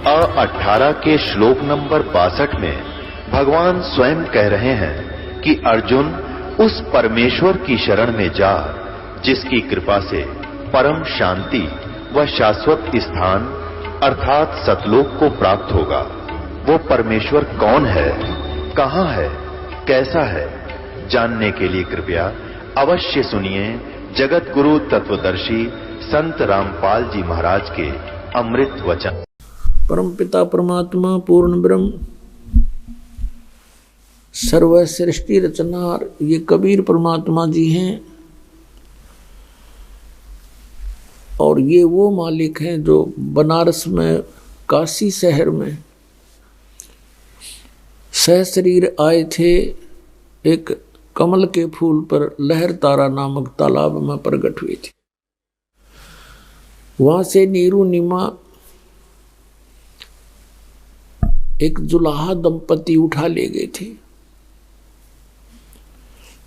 18 के श्लोक नंबर 62 में भगवान स्वयं कह रहे हैं कि अर्जुन उस परमेश्वर की शरण में जा जिसकी कृपा से परम शांति व शाश्वत स्थान अर्थात सतलोक को प्राप्त होगा। वो परमेश्वर कौन है, कहां है, कैसा है, जानने के लिए कृपया अवश्य सुनिए जगत गुरु तत्वदर्शी संत रामपाल जी महाराज के अमृत वचन। परमपिता परमात्मा पूर्ण ब्रह्म सर्व सृष्टि रचनार ये कबीर परमात्मा जी हैं और ये वो मालिक हैं जो बनारस में काशी शहर में सहशरीर आए थे। एक कमल के फूल पर लहर तारा नामक तालाब में प्रकट हुए थे। वहां से नीरू निमा एक जुलाहा दंपति उठा ले गए थे।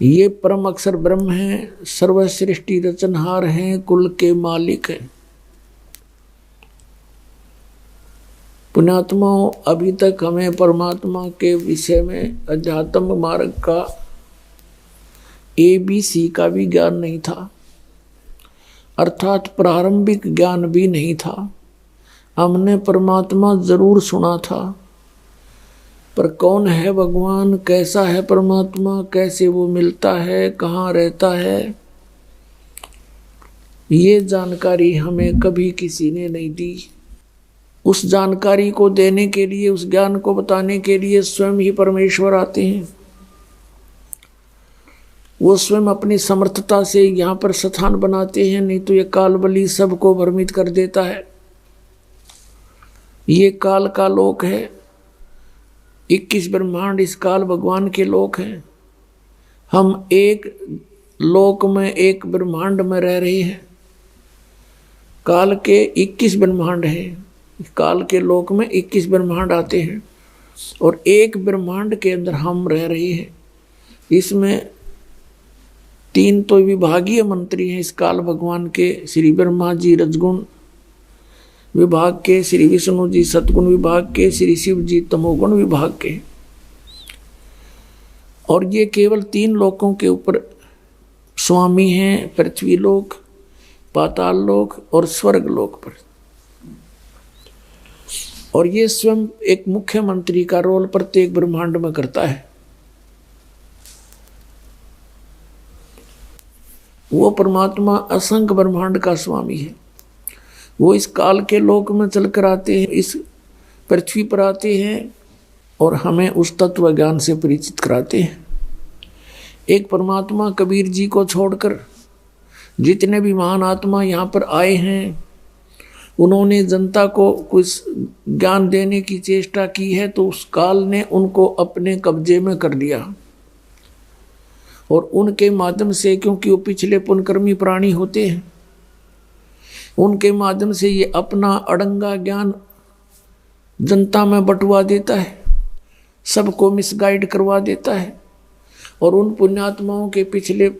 ये परम अक्षर ब्रह्म हैं, सर्व सृष्टि रचनहार हैं, कुल के मालिक हैं। पुण्यात्माओं, अभी तक हमें परमात्मा के विषय में अध्यात्म मार्ग का ABC का भी ज्ञान नहीं था, अर्थात प्रारंभिक ज्ञान भी नहीं था। हमने परमात्मा जरूर सुना था, पर कौन है भगवान, कैसा है परमात्मा, कैसे वो मिलता है, कहाँ रहता है, ये जानकारी हमें कभी किसी ने नहीं दी। उस जानकारी को देने के लिए, उस ज्ञान को बताने के लिए स्वयं ही परमेश्वर आते हैं। वो स्वयं अपनी समर्थता से यहाँ पर स्थान बनाते हैं, नहीं तो ये काल बली सबको भ्रमित कर देता है। ये काल का लोक है, 21 ब्रह्मांड इस काल भगवान के लोक हैं। हम एक लोक में एक ब्रह्मांड में रह रहे हैं। काल के 21 ब्रह्मांड हैं, काल के लोक में 21 ब्रह्मांड आते हैं और एक ब्रह्मांड के अंदर हम रह रहे हैं। इसमें 3 तो विभागीय मंत्री हैं इस काल भगवान के, श्री ब्रह्मा जी रजगुण विभाग के, श्री विष्णु जी सतगुण विभाग के, श्री शिव जी तमोगुण विभाग के। और ये केवल 3 लोकों के ऊपर स्वामी हैं, पृथ्वी लोक, पाताल लोक और स्वर्ग लोक पर। और ये स्वयं एक मुख्यमंत्री का रोल प्रत्येक ब्रह्मांड में करता है। वो परमात्मा असंख्य ब्रह्मांड का स्वामी है। वो इस काल के लोक में चलकर आते हैं, इस पृथ्वी पर आते हैं और हमें उस तत्व ज्ञान से परिचित कराते हैं। एक परमात्मा कबीर जी को छोड़कर जितने भी महान आत्मा यहाँ पर आए हैं, उन्होंने जनता को कुछ ज्ञान देने की चेष्टा की है, तो उस काल ने उनको अपने कब्जे में कर लिया। और उनके माध्यम से, क्योंकि वो पिछले पुण्यकर्मी प्राणी होते हैं, उनके माध्यम से ये अपना अड़ंगा ज्ञान जनता में बंटवा देता है, सबको मिसगाइड करवा देता है। और उन पुण्यात्माओं के पिछले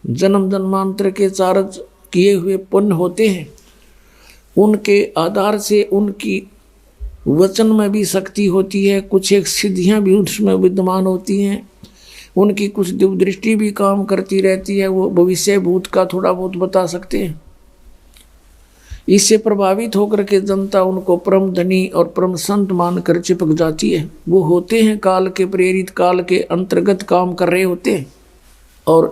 जन्म जन्मांतर के चार्ज किए हुए पुण्य होते हैं, उनके आधार से उनकी वचन में भी शक्ति होती है, कुछ एक सिद्धियां भी उसमें विद्यमान होती हैं, उनकी कुछ दिव्य दृष्टि भी काम करती रहती है, वो भविष्य भूत का थोड़ा बहुत बता सकते हैं। इससे प्रभावित होकर के जनता उनको परम धनी और परम संत मानकर चिपक जाती है। वो होते हैं काल के प्रेरित, काल के अंतर्गत काम कर रहे होते हैं और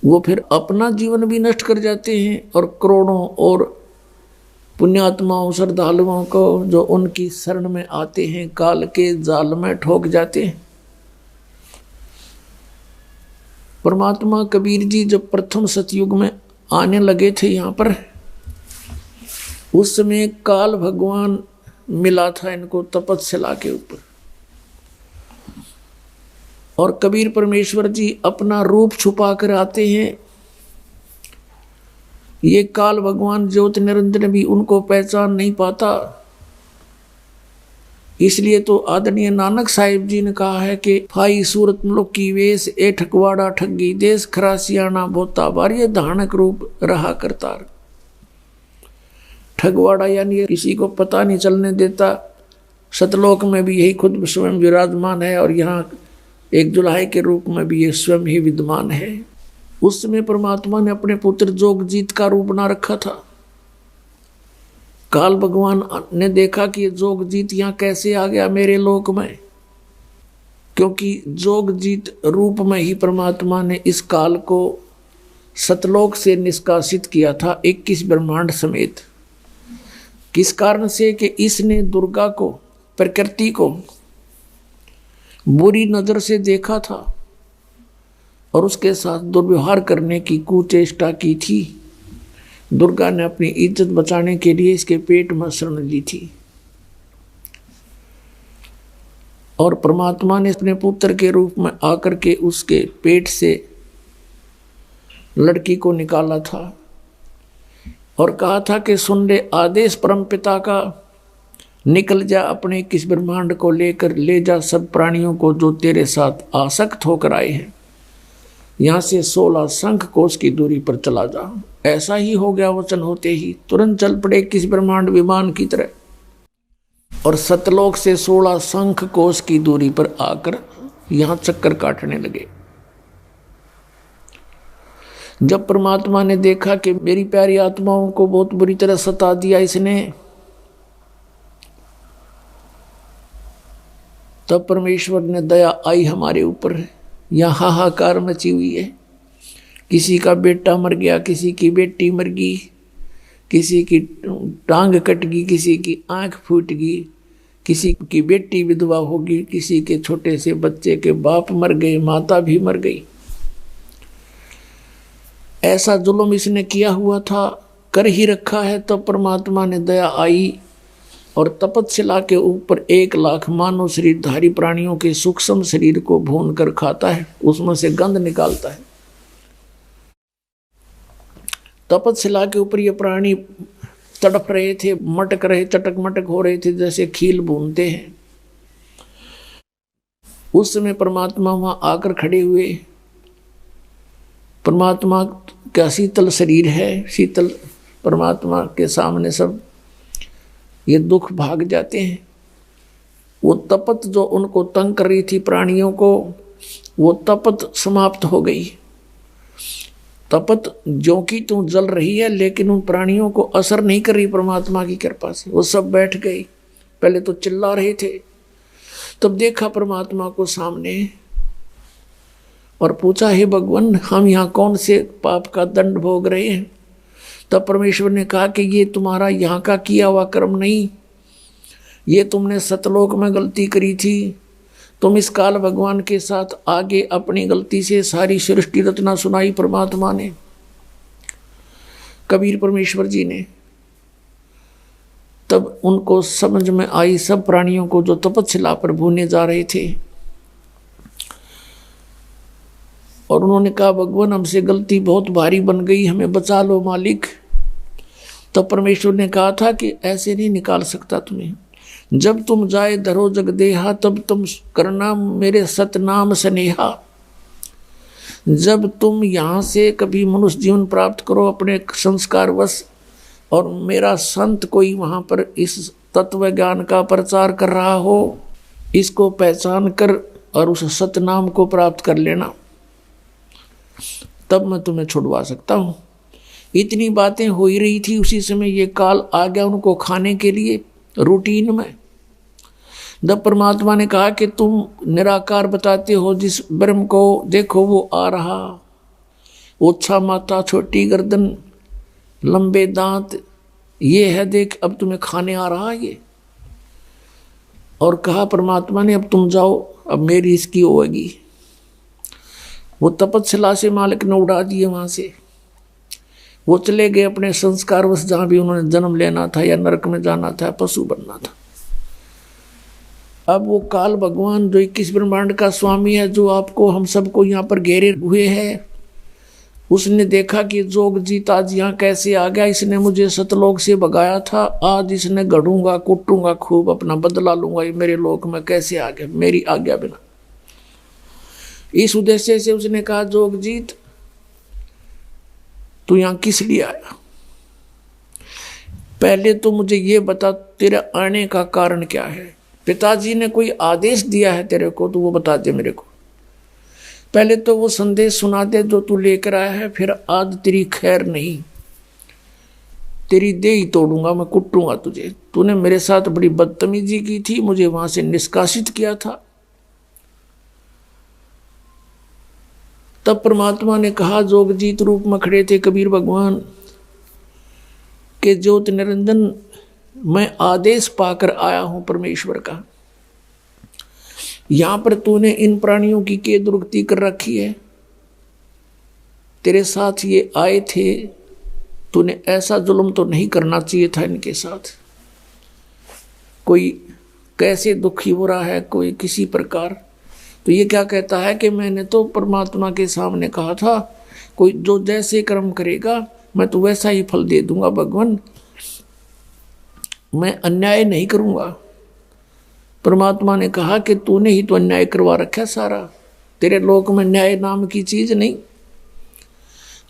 वो फिर अपना जीवन भी नष्ट कर जाते हैं और करोड़ों और पुण्यात्माओं श्रद्धालुओं को जो उनकी शरण में आते हैं काल के जाल में ठोक जाते हैं। परमात्मा कबीर जी जब प्रथम सतयुग में आने लगे थे यहाँ पर, उस समय काल भगवान मिला था इनको तपस्या के ऊपर। और कबीर परमेश्वर जी अपना रूप छुपा कर आते हैं। ये काल भगवान ज्योति निरंजन भी उनको पहचान नहीं पाता। इसलिए तो आदरणीय नानक साहिब जी ने कहा है कि फाई सूरत मुल्क की वेश ए ठकवाड़ा ठगी देश खरासियाना बोता बारिय धानक रूप रहा करतार। ठगवाड़ा यानी किसी को पता नहीं चलने देता। सतलोक में भी यही खुद स्वयं विराजमान है और यहाँ एक जुलाहे के रूप में भी ये स्वयं ही विद्यमान है। उस समय परमात्मा ने अपने पुत्र जोगजीत का रूप बना रखा था। काल भगवान ने देखा कि ये जोगजीत यहाँ कैसे आ गया मेरे लोक में, क्योंकि जोगजीत रूप में ही परमात्मा ने इस काल को सतलोक से निष्कासित किया था 21 ब्रह्मांड समेत। किस कारण से कि इसने दुर्गा को, प्रकृति को बुरी नजर से देखा था और उसके साथ दुर्व्यवहार करने की कुचेष्टा की थी। दुर्गा ने अपनी इज्जत बचाने के लिए इसके पेट में शरण ली थी और परमात्मा ने अपने पुत्र के रूप में आकर के उसके पेट से लड़की को निकाला था और कहा था कि सुन ले आदेश परमपिता का, निकल जा अपने किस ब्रह्मांड को लेकर, ले जा सब प्राणियों को जो तेरे साथ आसक्त होकर आए हैं, यहाँ से 16 शंख कोश की दूरी पर चला जा। ऐसा ही हो गया। वचन होते ही तुरंत चल पड़े किस ब्रह्मांड विमान की तरह और सतलोक से 16 शंख कोश की दूरी पर आकर यहाँ चक्कर काटने लगे। जब परमात्मा ने देखा कि मेरी प्यारी आत्माओं को बहुत बुरी तरह सता दिया इसने, तब परमेश्वर ने दया आई हमारे ऊपर। यहाँ हाहाकार मची हुई है। किसी का बेटा मर गया, किसी की बेटी मर गई, किसी की टांग कट गई, किसी की आंख फूट गई, किसी की बेटी विधवा होगी, किसी के छोटे से बच्चे के बाप मर गए, माता भी मर गई। ऐसा जुल्म इसने किया हुआ था, कर ही रखा है। तब परमात्मा ने दया आई और तपतशिला के ऊपर 1 लाख मानव शरीरधारी प्राणियों के सूक्ष्म शरीर को भून कर खाता है, उसमें से गंध निकालता है। तपतशिला के ऊपर ये प्राणी तड़प रहे थे, मटक रहे, चटक मटक हो रहे थे, जैसे खील भूनते हैं। उस समय परमात्मा वहां आकर खड़े हुए। परमात्मा का शीतल शरीर है, शीतल परमात्मा के सामने सब ये दुख भाग जाते हैं। वो तपत जो उनको तंग कर रही थी प्राणियों को, वो तपत समाप्त हो गई। तपत जो कि तू जल रही है, लेकिन उन प्राणियों को असर नहीं कर रही परमात्मा की कृपा से। वो सब बैठ गए। पहले तो चिल्ला रहे थे, तब देखा परमात्मा को सामने और पूछा, हे भगवान, हम यहाँ कौन से पाप का दंड भोग रहे हैं? तब परमेश्वर ने कहा कि ये तुम्हारा यहाँ का किया हुआ कर्म नहीं, ये तुमने सतलोक में गलती करी थी। तुम इस काल भगवान के साथ आगे अपनी गलती से सारी सृष्टि रचना सुनाई परमात्मा ने, कबीर परमेश्वर जी ने। तब उनको समझ में आई सब प्राणियों को जो तपतशिला पर भूने जा रहे थे, और उन्होंने कहा, भगवान हमसे गलती बहुत भारी बन गई, हमें बचा लो मालिक। तब परमेश्वर ने कहा था कि ऐसे नहीं निकाल सकता तुम्हें। जब तुम जाए धरो जगदेहा, तब तुम करना मेरे सतनाम स्नेहा। जब तुम यहाँ से कभी मनुष्य जीवन प्राप्त करो अपने संस्कारवश, और मेरा संत कोई वहाँ पर इस तत्व ज्ञान का प्रचार कर रहा हो, इसको पहचान कर और उस सतनाम को प्राप्त कर लेना, तब मैं तुम्हें छुड़वा सकता हूँ। इतनी बातें हो ही रही थी, उसी समय ये काल आ गया उनको खाने के लिए रूटीन में। जब परमात्मा ने कहा कि तुम निराकार बताते हो जिस ब्रह्म को, देखो वो आ रहा, ओछा माथा, छोटी गर्दन, लंबे दांत, ये है देख, अब तुम्हें खाने आ रहा ये। और कहा परमात्मा ने, अब तुम जाओ, अब मेरी इसकी होगी। वो तपतशिला से मालिक ने उड़ा दिए वहां से। वो चले गए अपने संस्कारवश, जहां भी उन्होंने जन्म लेना था या नरक में जाना था, पशु बनना था। अब वो काल भगवान जो 21 ब्रह्मांड का स्वामी है, जो आपको हम सबको यहाँ पर घेरे हुए है, उसने देखा कि जोगजीत आज यहाँ कैसे आ गया। इसने मुझे सतलोक से भगाया था, आज इसने गढ़ूंगा, कुटूंगा, खूब अपना बदला लूंगा। ये मेरे लोक में कैसे आ गया मेरी आज्ञा बिना। इस उद्देश्य से उसने कहा, जोगजीत तू यहाँ किस लिए आया? पहले तो मुझे ये बता, तेरे आने का कारण क्या है? पिताजी ने कोई आदेश दिया है तेरे को तो वो बता दे मेरे को। पहले तो वो संदेश सुना दे जो तू लेकर आया है, फिर आज तेरी खैर नहीं, तेरी देह ही तोड़ूंगा मैं, कुटूंगा तुझे। तूने मेरे साथ बड़ी बदतमीजी की थी, मुझे वहां से निष्कासित किया था। तब परमात्मा ने कहा, जोगजीत रूप में खड़े थे कबीर भगवान के, ज्योत निरंजन मैं आदेश पाकर आया हूं परमेश्वर का। यहां पर तूने इन प्राणियों की क्या दुर्गति कर रखी है? तेरे साथ ये आए थे, तूने ऐसा जुल्म तो नहीं करना चाहिए था इनके साथ। कोई कैसे दुखी हो रहा है, कोई किसी प्रकार। तो ये क्या कहता है कि मैंने तो परमात्मा के सामने कहा था, कोई जो जैसे कर्म करेगा मैं तो वैसा ही फल दे दूंगा भगवान, मैं अन्याय नहीं करूंगा। परमात्मा ने कहा कि तूने ही तो अन्याय करवा रखा सारा, तेरे लोक में न्याय नाम की चीज नहीं।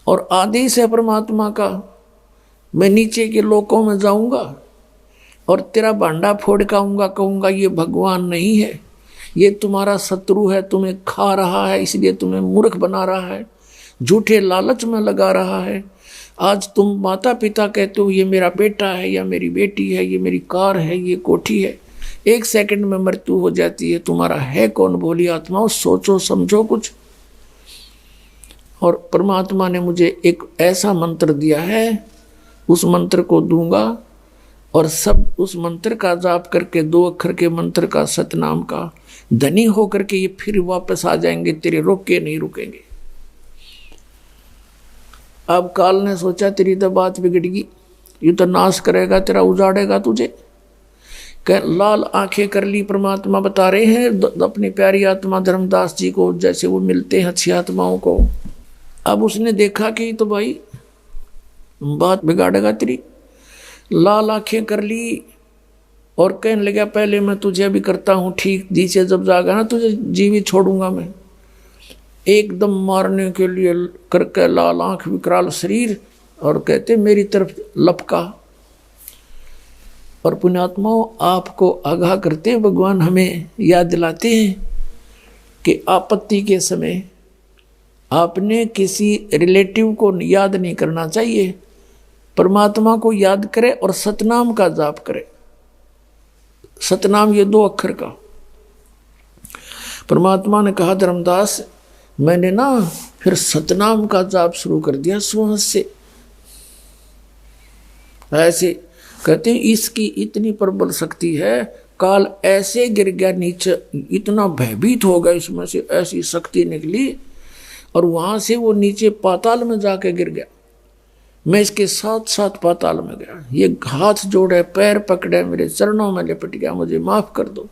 और आदेश है परमात्मा का, मैं नीचे के लोकों में जाऊंगा और तेरा भांडा फोड़ के आऊंगा, कहूंगा ये भगवान नहीं है, ये तुम्हारा शत्रु है, तुम्हें खा रहा है, इसलिए तुम्हें मूर्ख बना रहा है, झूठे लालच में लगा रहा है। आज तुम माता पिता कहते हो ये मेरा बेटा है या मेरी बेटी है, ये मेरी कार है, ये कोठी है, एक सेकंड में मृत्यु हो जाती है। तुम्हारा है कौन? भोली आत्माओं, सोचो समझो कुछ। और परमात्मा ने मुझे एक ऐसा मंत्र दिया है, उस मंत्र को दूंगा और सब उस मंत्र का जाप करके, 2 अक्षर के मंत्र का, सतनाम का धनी होकर के ये फिर वापस आ जाएंगे, तेरे रोक के नहीं रुकेंगे। अब काल ने सोचा तेरी तो बात बिगड़गी, ये तो नाश करेगा, तेरा उजाड़ेगा तुझे। लाल आंखें कर ली, परमात्मा बता रहे हैं अपनी प्यारी आत्मा धर्मदास जी को, जैसे वो मिलते हैं अच्छी आत्माओं को। अब उसने देखा कि तो भाई बात बिगाड़ेगा तेरी। लाल आंखें कर ली और कहने लगा, पहले मैं तुझे अभी करता हूँ ठीक, नीचे जब जागा ना तुझे जीवित छोड़ूंगा मैं। एकदम मारने के लिए करके लाल आंख विकराल शरीर और कहते मेरी तरफ लपका। और पुण्यात्माओं, आपको आगाह करते भगवान हमें याद दिलाते हैं कि आपत्ति के समय आपने किसी रिलेटिव को याद नहीं करना चाहिए, परमात्मा को याद करे और सतनाम का जाप करे। सतनाम ये 2 अक्षर का। परमात्मा ने कहा, धर्मदास मैंने ना फिर सतनाम का जाप शुरू कर दिया सुबह से। ऐसे कहते हैं इसकी इतनी प्रबल शक्ति है, काल ऐसे गिर गया नीचे, इतना भयभीत हो गया, इसमें से ऐसी शक्ति निकली और वहां से वो नीचे पाताल में जाके गिर गया। मैं इसके साथ साथ पाताल में गया, ये हाथ जोड़े, पैर पकड़े, मेरे चरणों में लिपट गया, मुझे माफ कर दो,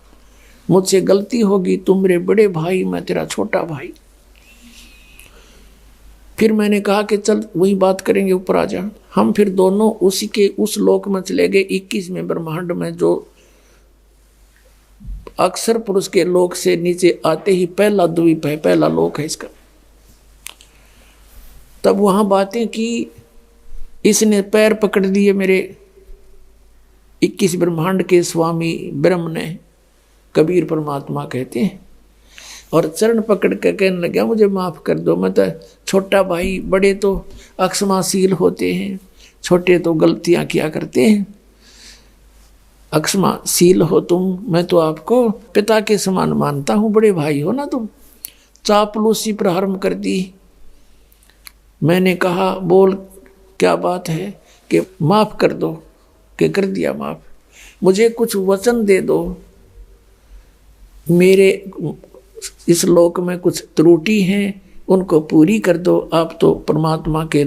मुझसे गलती होगी, तुम मेरे बड़े भाई, मैं तेरा छोटा भाई। फिर मैंने कहा कि चल वही बात करेंगे, ऊपर आ जा। हम फिर दोनों उसी के उस लोक में चले गए, 21वें ब्रह्मांड में, जो अक्षर पुरुष के लोक से नीचे आते ही पहला द्वीप है, पहला लोक है इसका। तब वहां बातें की, इसने पैर पकड़ लिए मेरे 21 ब्रह्मांड के स्वामी ब्रह्म ने, कबीर परमात्मा कहते हैं, और चरण पकड़ के कहने लगा मुझे माफ कर दो, मैं तो छोटा भाई, बड़े तो अक्षमाशील होते हैं, छोटे तो गलतियां किया करते हैं, अक्षमाशील हो तुम, मैं तो आपको पिता के समान मानता हूं, बड़े भाई हो ना तुम। चापलूसी प्रारंभ कर दी। मैंने कहा बोल क्या बात है, कि माफ कर दो, कि कर दिया माफ, मुझे कुछ वचन दे दो, मेरे इस लोक में कुछ त्रुटि हैं उनको पूरी कर दो। आप तो परमात्मा के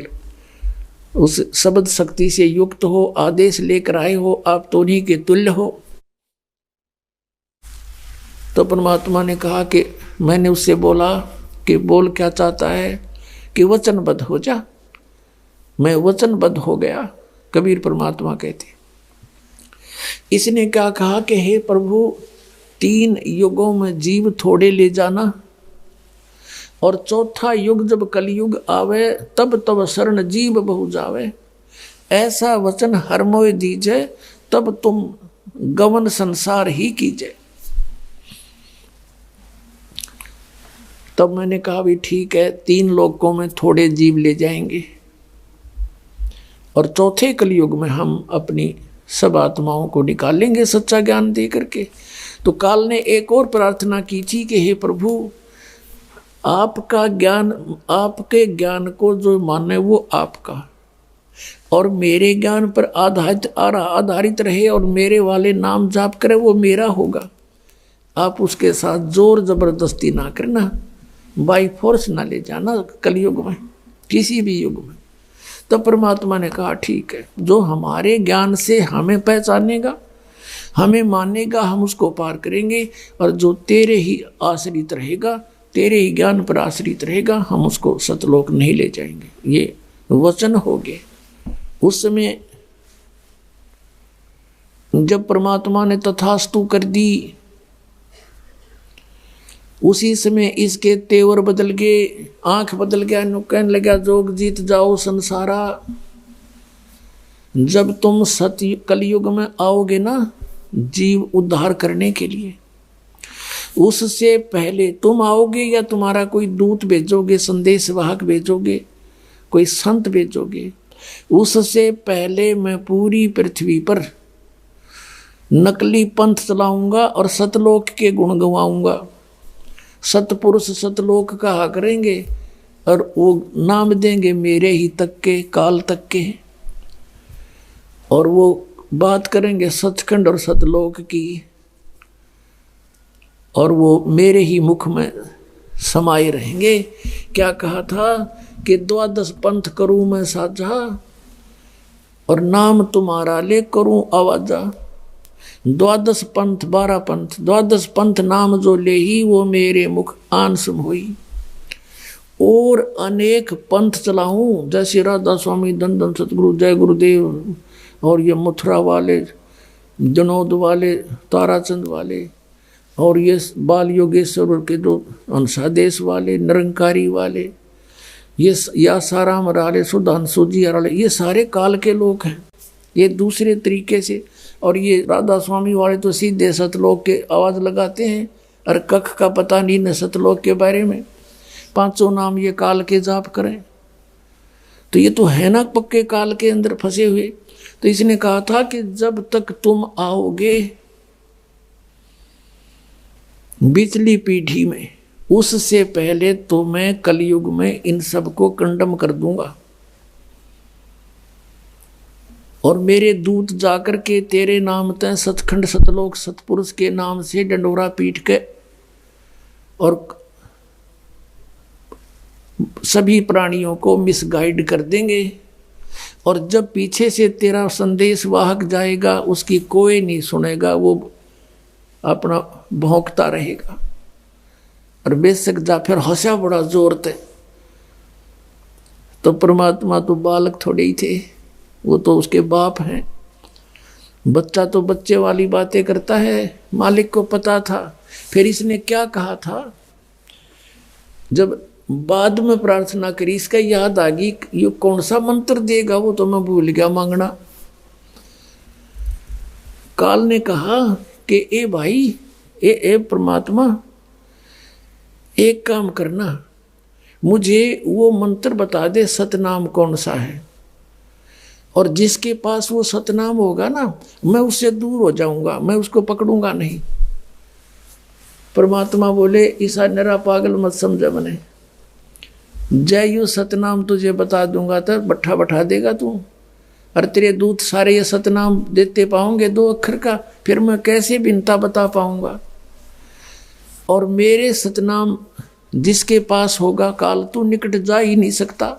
उस शब्द शक्ति से युक्त हो, आदेश लेकर आए हो, आप तो उन्हीं के तुल्य हो। तो परमात्मा ने कहा कि मैंने उससे बोला कि बोल क्या चाहता है, कि वचनबद्ध हो जा। मैं वचनबद्ध हो गया, कबीर परमात्मा कहते। इसने क्या कहा कि हे प्रभु, 3 युगों में जीव थोड़े ले जाना, और चौथा युग जब कलयुग आवे तब तब शरण जीव बहु जावे। ऐसा वचन हर मोय दीजे, तब तुम गवन संसार ही कीजिए। तब मैंने कहा भी ठीक है, 3 लोकों में थोड़े जीव ले जाएंगे और चौथे कलयुग में हम अपनी सब आत्माओं को निकालेंगे सच्चा ज्ञान दे करके। तो काल ने एक और प्रार्थना की थी कि हे प्रभु, आपका ज्ञान, आपके ज्ञान को जो माने वो आपका, और मेरे ज्ञान पर आधारित रहे और मेरे वाले नाम जाप करे वो मेरा होगा। आप उसके साथ जोर जबरदस्ती ना करना, बाई फोर्स ना ले जाना कलयुग में, किसी भी युग में। तो परमात्मा ने कहा ठीक है, जो हमारे ज्ञान से हमें पहचानेगा, हमें मानेगा, हम उसको पार करेंगे, और जो तेरे ही आश्रित रहेगा, तेरे ही ज्ञान पर आश्रित रहेगा, हम उसको सतलोक नहीं ले जाएंगे। ये वचन हो गए। उस समय जब परमात्मा ने तथास्तु कर दी, उसी समय इसके तेवर बदल गए, आंख बदल गया, कहने लगा जोग जीत जाओ संसारा। जब तुम सत्य कलयुग में आओगे ना जीव उद्धार करने के लिए, उससे पहले तुम आओगे या तुम्हारा कोई दूत भेजोगे, संदेश वाहक भेजोगे, कोई संत भेजोगे, उससे पहले मैं पूरी पृथ्वी पर नकली पंथ चलाऊंगा और सतलोक के गुण गवाऊंगा। सतपुरुष सतलोक कहा करेंगे और वो नाम देंगे मेरे ही तक के, काल तक के, और वो बात करेंगे सचखंड और सतलोक की, और वो मेरे ही मुख में समाये रहेंगे। क्या कहा था कि 12 पंथ करूं मैं साझा, और नाम तुम्हारा ले करूं आवाजा। 12 पंथ 12 पंथ, 12 पंथ नाम जो ले ही, वो मेरे मुख आनसम हुई। और अनेक पंथ चलाऊं, जैसे राधा स्वामी, दंदन सतगुरु, जय गुरुदेव, और ये मथुरा वाले, जनोद वाले, ताराचंद वाले, और ये बाल योगेश्वर के जो अंशादेश वाले, निरंकारी वाले, ये या साराम वाले, सुधांशु जी वाले, ये सारे काल के लोग हैं, ये दूसरे तरीके से। और ये राधा स्वामी वाले तो सीधे सतलोक के आवाज़ लगाते हैं, और कख का पता नहीं न सतलोक के बारे में। 5 नाम ये काल के जाप करें, तो ये तो है ना पक्के काल के अंदर फंसे हुए। तो इसने कहा था कि जब तक तुम आओगे बिचली पीढ़ी में, उससे पहले तो मैं कलयुग में इन सबको कंडम कर दूंगा, और मेरे दूत जाकर के तेरे नाम तय सतखंड सतलोक सतपुरुष के नाम से डंडोरा पीट के और सभी प्राणियों को मिसगाइड कर देंगे। और जब पीछे से तेरा संदेश वाहक जाएगा, उसकी कोई नहीं सुनेगा, वो अपना भौंकता रहेगा। और बेशक जाफर हंसा बड़ा जोर थे, तो परमात्मा तो बालक थोड़े ही थे, वो तो उसके बाप हैं। बच्चा तो बच्चे वाली बातें करता है, मालिक को पता था। फिर इसने क्या कहा था, जब बाद में प्रार्थना करी, इसका याद आ गई ये कौन सा मंत्र देगा, वो तो मैं भूल गया मांगना। काल ने कहा कि ए भाई, ए परमात्मा, एक काम करना, मुझे वो मंत्र बता दे, सतनाम कौन सा है, और जिसके पास वो सतनाम होगा ना, मैं उससे दूर हो जाऊंगा, मैं उसको पकड़ूंगा नहीं। परमात्मा बोले, ईसा नरा पागल मत समझ मने, जय यू सतनाम तुझे बता दूंगा तो बैठा बैठा देगा तू, और तेरे दूत सारे ये सतनाम देते पाऊंगे 2 अक्षर का, फिर मैं कैसे बिनता बता पाऊंगा। और मेरे सतनाम जिसके पास होगा, काल तू निकट जा ही नहीं सकता।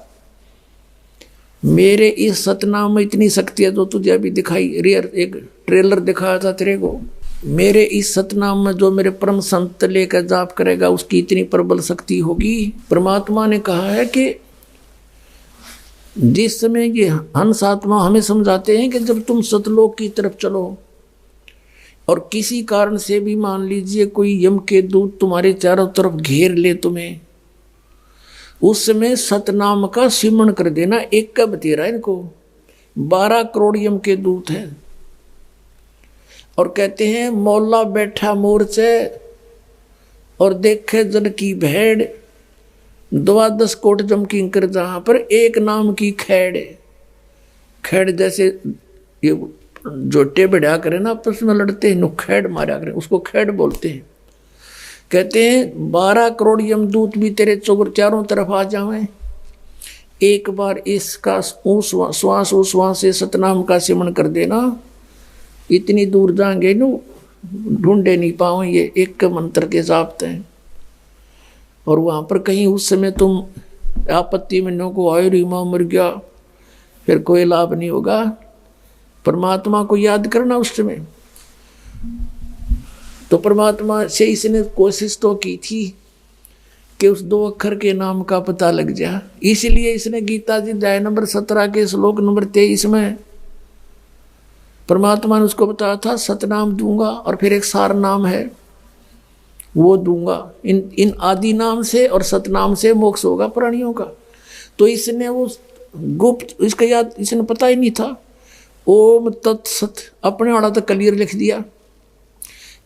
मेरे इस सतनाम में इतनी शक्ति है, जो तुझे अभी दिखाई, एक ट्रेलर दिखाया था तेरे को। मेरे इस सतनाम में जो मेरे परम संत लेकर जाप करेगा, उसकी इतनी प्रबल शक्ति होगी। परमात्मा ने कहा है कि जिस समय ये हंस आत्मा हमें समझाते हैं कि जब तुम सतलोक की तरफ चलो, और किसी कारण से भी मान लीजिए कोई यम के दूत तुम्हारे चारों तरफ घेर ले तुम्हें, उस समय सतनाम का सिमरण कर देना। एक का बतेरा इनको, 12 करोड़ यम के दूत हैं और कहते हैं मौला बैठा मोर्चे और देखे जन की भेड़, 12 कोट जम किंकर जहां पर एक नाम की खैड़। खैड़ जैसे ये जोटे बढ़िया करे ना आपस में लड़ते हैं, खैड़ मारा करें, उसको खैड़ बोलते हैं। कहते हैं 12 करोड़ यमदूत भी तेरे चारों तरफ आ जावें, एक बार इसका श्वास से सतनाम का सिमरण कर देना, इतनी दूर जाएंगे नु ढूंढे नहीं पाओ, ये एक मंत्र के जाप्ते हैं। और वहां पर कहीं उस समय तुम आपत्ति में नो को आयो रीमा मर गया, फिर कोई लाभ नहीं होगा। परमात्मा को याद करना उस समय। तो परमात्मा से इसने कोशिश तो की थी कि उस 2 अक्षर के नाम का पता लग जाए, इसलिए इसने गीता जी अध्याय नंबर 17 के श्लोक नंबर 23 में परमात्मा ने उसको बताया था सतनाम दूंगा, और फिर एक सार नाम है वो दूंगा। इन आदि नाम से और सतनाम से मोक्ष होगा प्राणियों का। तो इसने वो गुप्त, इसका याद इसने पता ही नहीं था। ओम तत्सत अपने वाला तो क्लियर लिख दिया,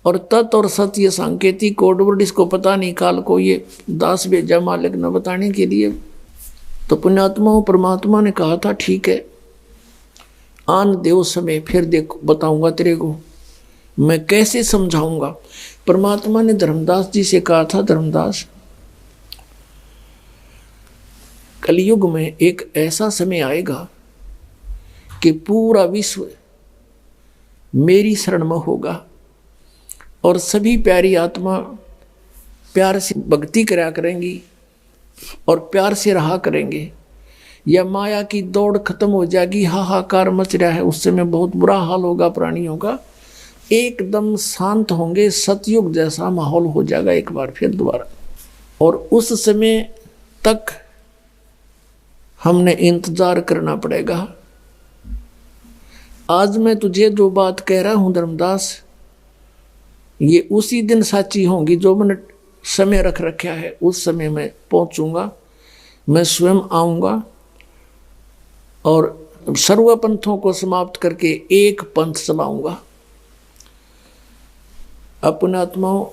और तत् और सत ये सांकेतिक कोडवर्ड, इसको पता नहीं काल को ये दास भेजा मालिक न बताने के लिए। तो पुण्यात्मा परमात्मा ने कहा था ठीक है आन देव समय, फिर देखो बताऊंगा तेरे को मैं कैसे समझाऊंगा। परमात्मा ने धर्मदास जी से कहा था, धर्मदास कलयुग में एक ऐसा समय आएगा कि पूरा विश्व मेरी शरण में होगा और सभी प्यारी आत्मा प्यार से भक्ति करा करेंगी और प्यार से रहा करेंगे। यह माया की दौड़ खत्म हो जाएगी, हाहाकार मच रहा है, उस समय बहुत बुरा हाल होगा प्राणियों का, एकदम शांत होंगे, सतयुग जैसा माहौल हो जाएगा एक बार फिर दोबारा। और उस समय तक हमने इंतजार करना पड़ेगा। आज मैं तुझे जो बात कह रहा हूं धर्मदास, ये उसी दिन साची होंगी जो मैंने समय रख रखा है। उस समय मैं पहुंचूंगा, मैं स्वयं आऊंगा और सर्व पंथों को समाप्त करके एक पंथ चलाऊंगा। अपने आत्माओं,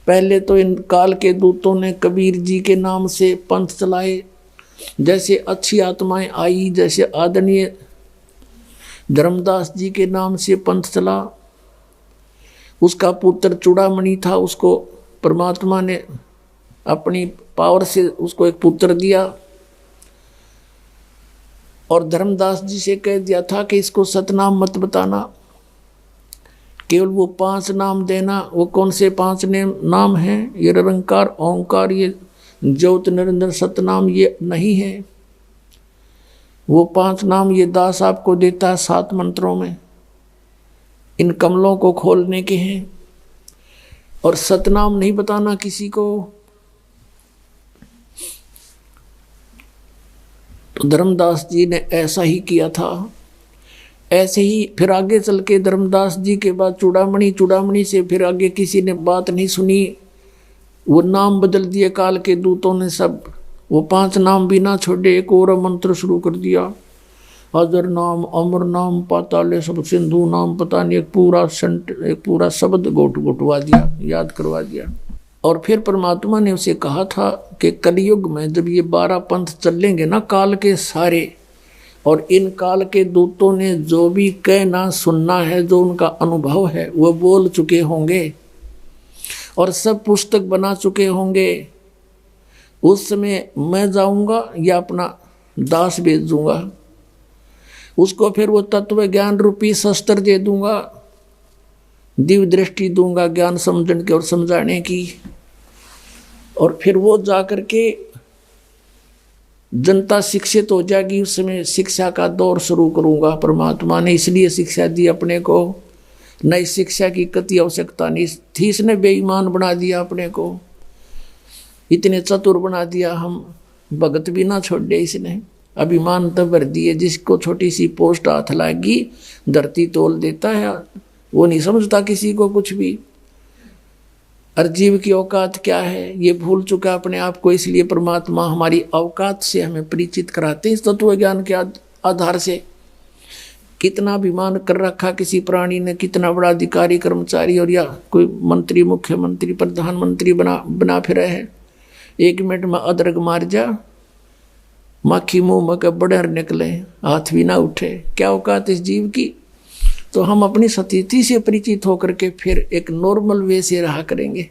पहले तो इन काल के दूतों ने कबीर जी के नाम से पंथ चलाए, जैसे अच्छी आत्माएं आई, जैसे आदरणीय धर्मदास जी के नाम से पंथ चला। उसका पुत्र चूड़ामणि था, उसको परमात्मा ने अपनी पावर से उसको एक पुत्र दिया और धर्मदास जी से कह दिया था कि इसको सतनाम मत बताना, केवल वो 5 नाम देना। वो कौन से 5 नाम हैं? ये निरंकार, ओंकार, ये ज्योत, निरंजन, सतनाम ये नहीं है। वो 5 नाम ये दास आपको देता है 7 मंत्रों में, इन कमलों को खोलने के हैं। और सतनाम नहीं बताना किसी को। तो धर्मदास जी ने ऐसा ही किया था। ऐसे ही फिर आगे चल के धर्मदास जी के बाद चूड़ामणि से फिर आगे किसी ने बात नहीं सुनी, वो नाम बदल दिए काल के दूतों ने सब। वो 5 नाम भी ना छोड़े, एक और मंत्र शुरू कर दिया, अजर नाम, अमर नाम, पाताले सब, सिंधु नाम, पता नहीं, एक पूरा शब्द घुटवा दिया, याद करवा दिया। और फिर परमात्मा ने उसे कहा था कि कलयुग में जब ये 12 पंथ चलेंगे ना काल के सारे, और इन काल के दूतों ने जो भी कहना सुनना है, जो उनका अनुभव है वो बोल चुके होंगे और सब पुस्तक बना चुके होंगे। उस समय मैं जाऊंगा या अपना दास भेज दूंगा, उसको फिर वो तत्व ज्ञान रूपी शस्त्र दे दूंगा, दिव्य दृष्टि दूंगा ज्ञान समझने की और समझाने की। और फिर वो जाकर के जनता शिक्षित हो जाएगी। उस समय शिक्षा का दौर शुरू करूंगा। परमात्मा ने इसलिए शिक्षा दी अपने को, नई शिक्षा की कति आवश्यकता नहीं थी। इसने बेईमान बना दिया अपने को, इतने चतुर बना दिया, हम भगत भी ना छोड़ दे इसने। अभिमान तो भर दिए, जिसको छोटी सी पोस्ट हाथ लागी धरती तोल देता है, वो नहीं समझता किसी को कुछ भी। और जीव की औकात क्या है ये भूल चुका अपने आप को। इसलिए परमात्मा हमारी औकात से हमें परिचित कराते हैं इस तत्व ज्ञान के आधार से। कितना अभिमान कर रखा किसी प्राणी ने, कितना बड़ा अधिकारी कर्मचारी और या कोई मंत्री, मुख्यमंत्री, प्रधानमंत्री बना फिरा है। 1 मिनट में अदरक मार जा, माखी मुंह में के बड़े निकले, हाथ भी ना उठे, क्या औकात इस जीव की। तो हम अपनी स्थिति से परिचित होकर के फिर एक नॉर्मल वे से रहा करेंगे।